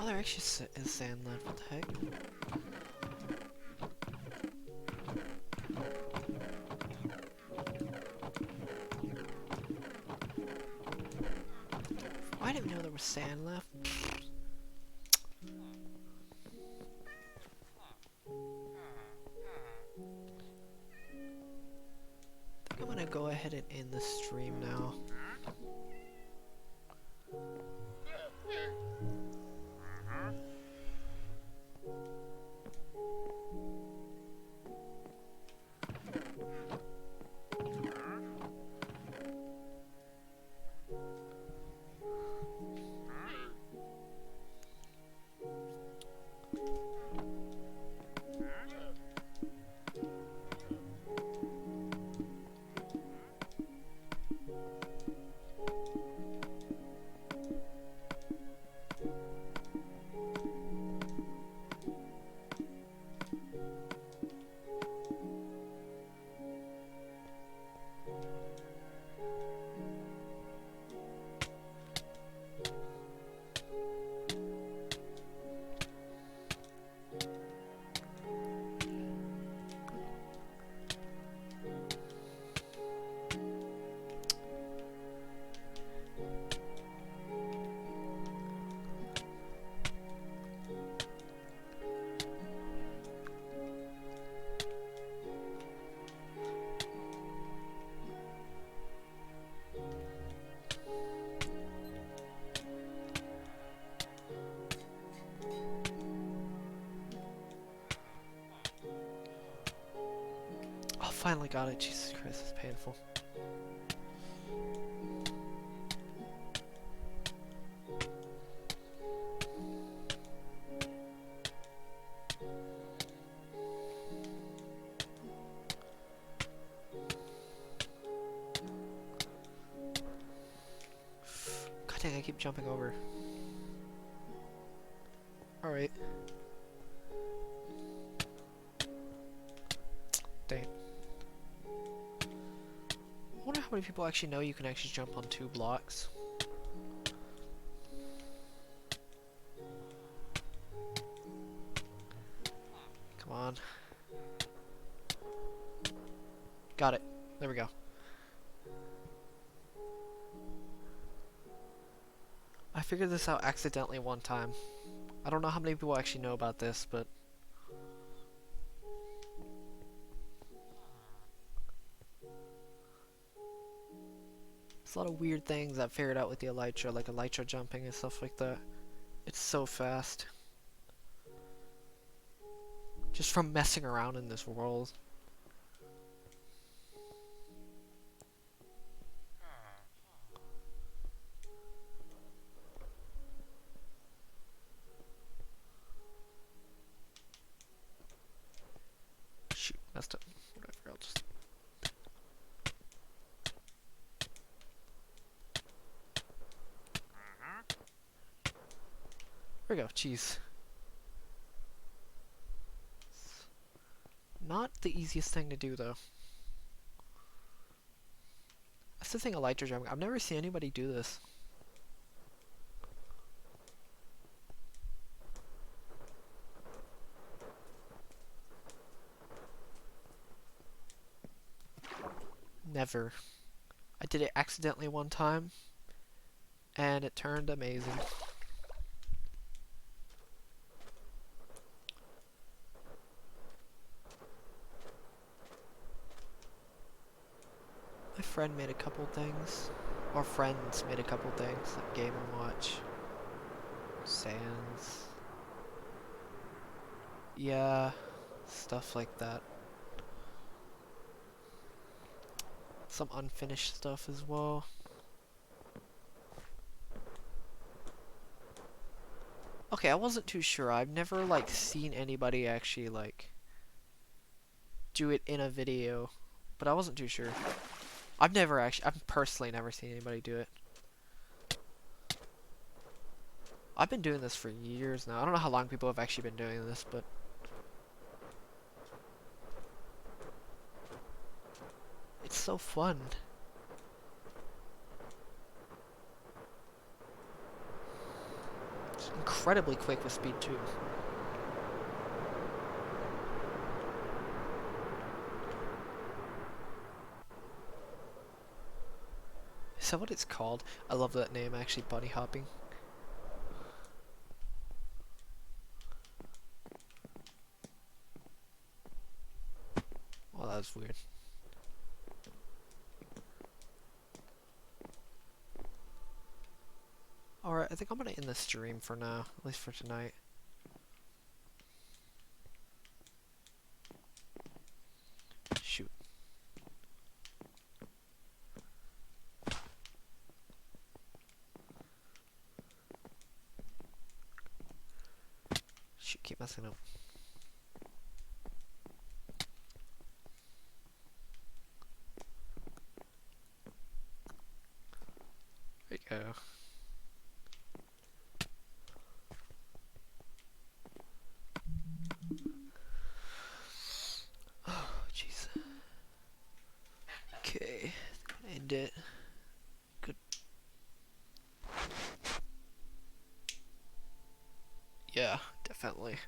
Oh, there actually is sand left. What the heck? I didn't know there was sand left. I think I'm gonna go ahead and end the stream now. finally got it. Jesus Christ, it's painful. God dang, I keep jumping over. Alright. Dang. I wonder how many people actually know you can actually jump on 2 blocks. Come on. Got it. There we go. I figured this out accidentally one time. I don't know how many people actually know about this, but there's a lot of weird things I've figured out with the elytra, like elytra jumping and stuff like that. It's so fast. Just from messing around in this world. Shoot, messed up. Whatever, I'll just... There we go, jeez. Not the easiest thing to do, though. That's the thing elytra jumping. I've never seen anybody do this. Never. I did it accidentally one time, and it turned amazing. My friend made a couple things, or friends made a couple things, like Game & Watch, Sans, yeah, stuff like that. Some unfinished stuff as well. Okay, I wasn't too sure. I've never like seen anybody actually like do it in a video, but I wasn't too sure. I've personally never seen anybody do it. I've been doing this for years now. I don't know how long people have actually been doing this, but it's so fun. It's incredibly quick with speed too. Is that what it's called? I love that name actually, bunny hopping. Well, that was weird. Alright, I think I'm gonna end the stream for now, at least for tonight. Shoot. Shoot, keep messing up. There you go. Oh, jeez. Okay, end it. Good. Yeah, definitely.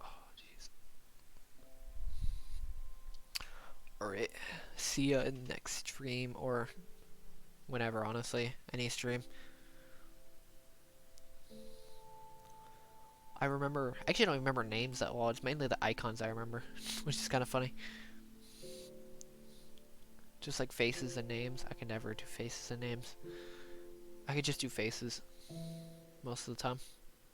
Oh, jeez. Alright, see ya in the next stream, or whenever, honestly. Any stream. I actually don't remember names that well, it's mainly the icons I remember, which is kind of funny. Just like faces and names. I can never do faces and names. I could just do faces most of the time.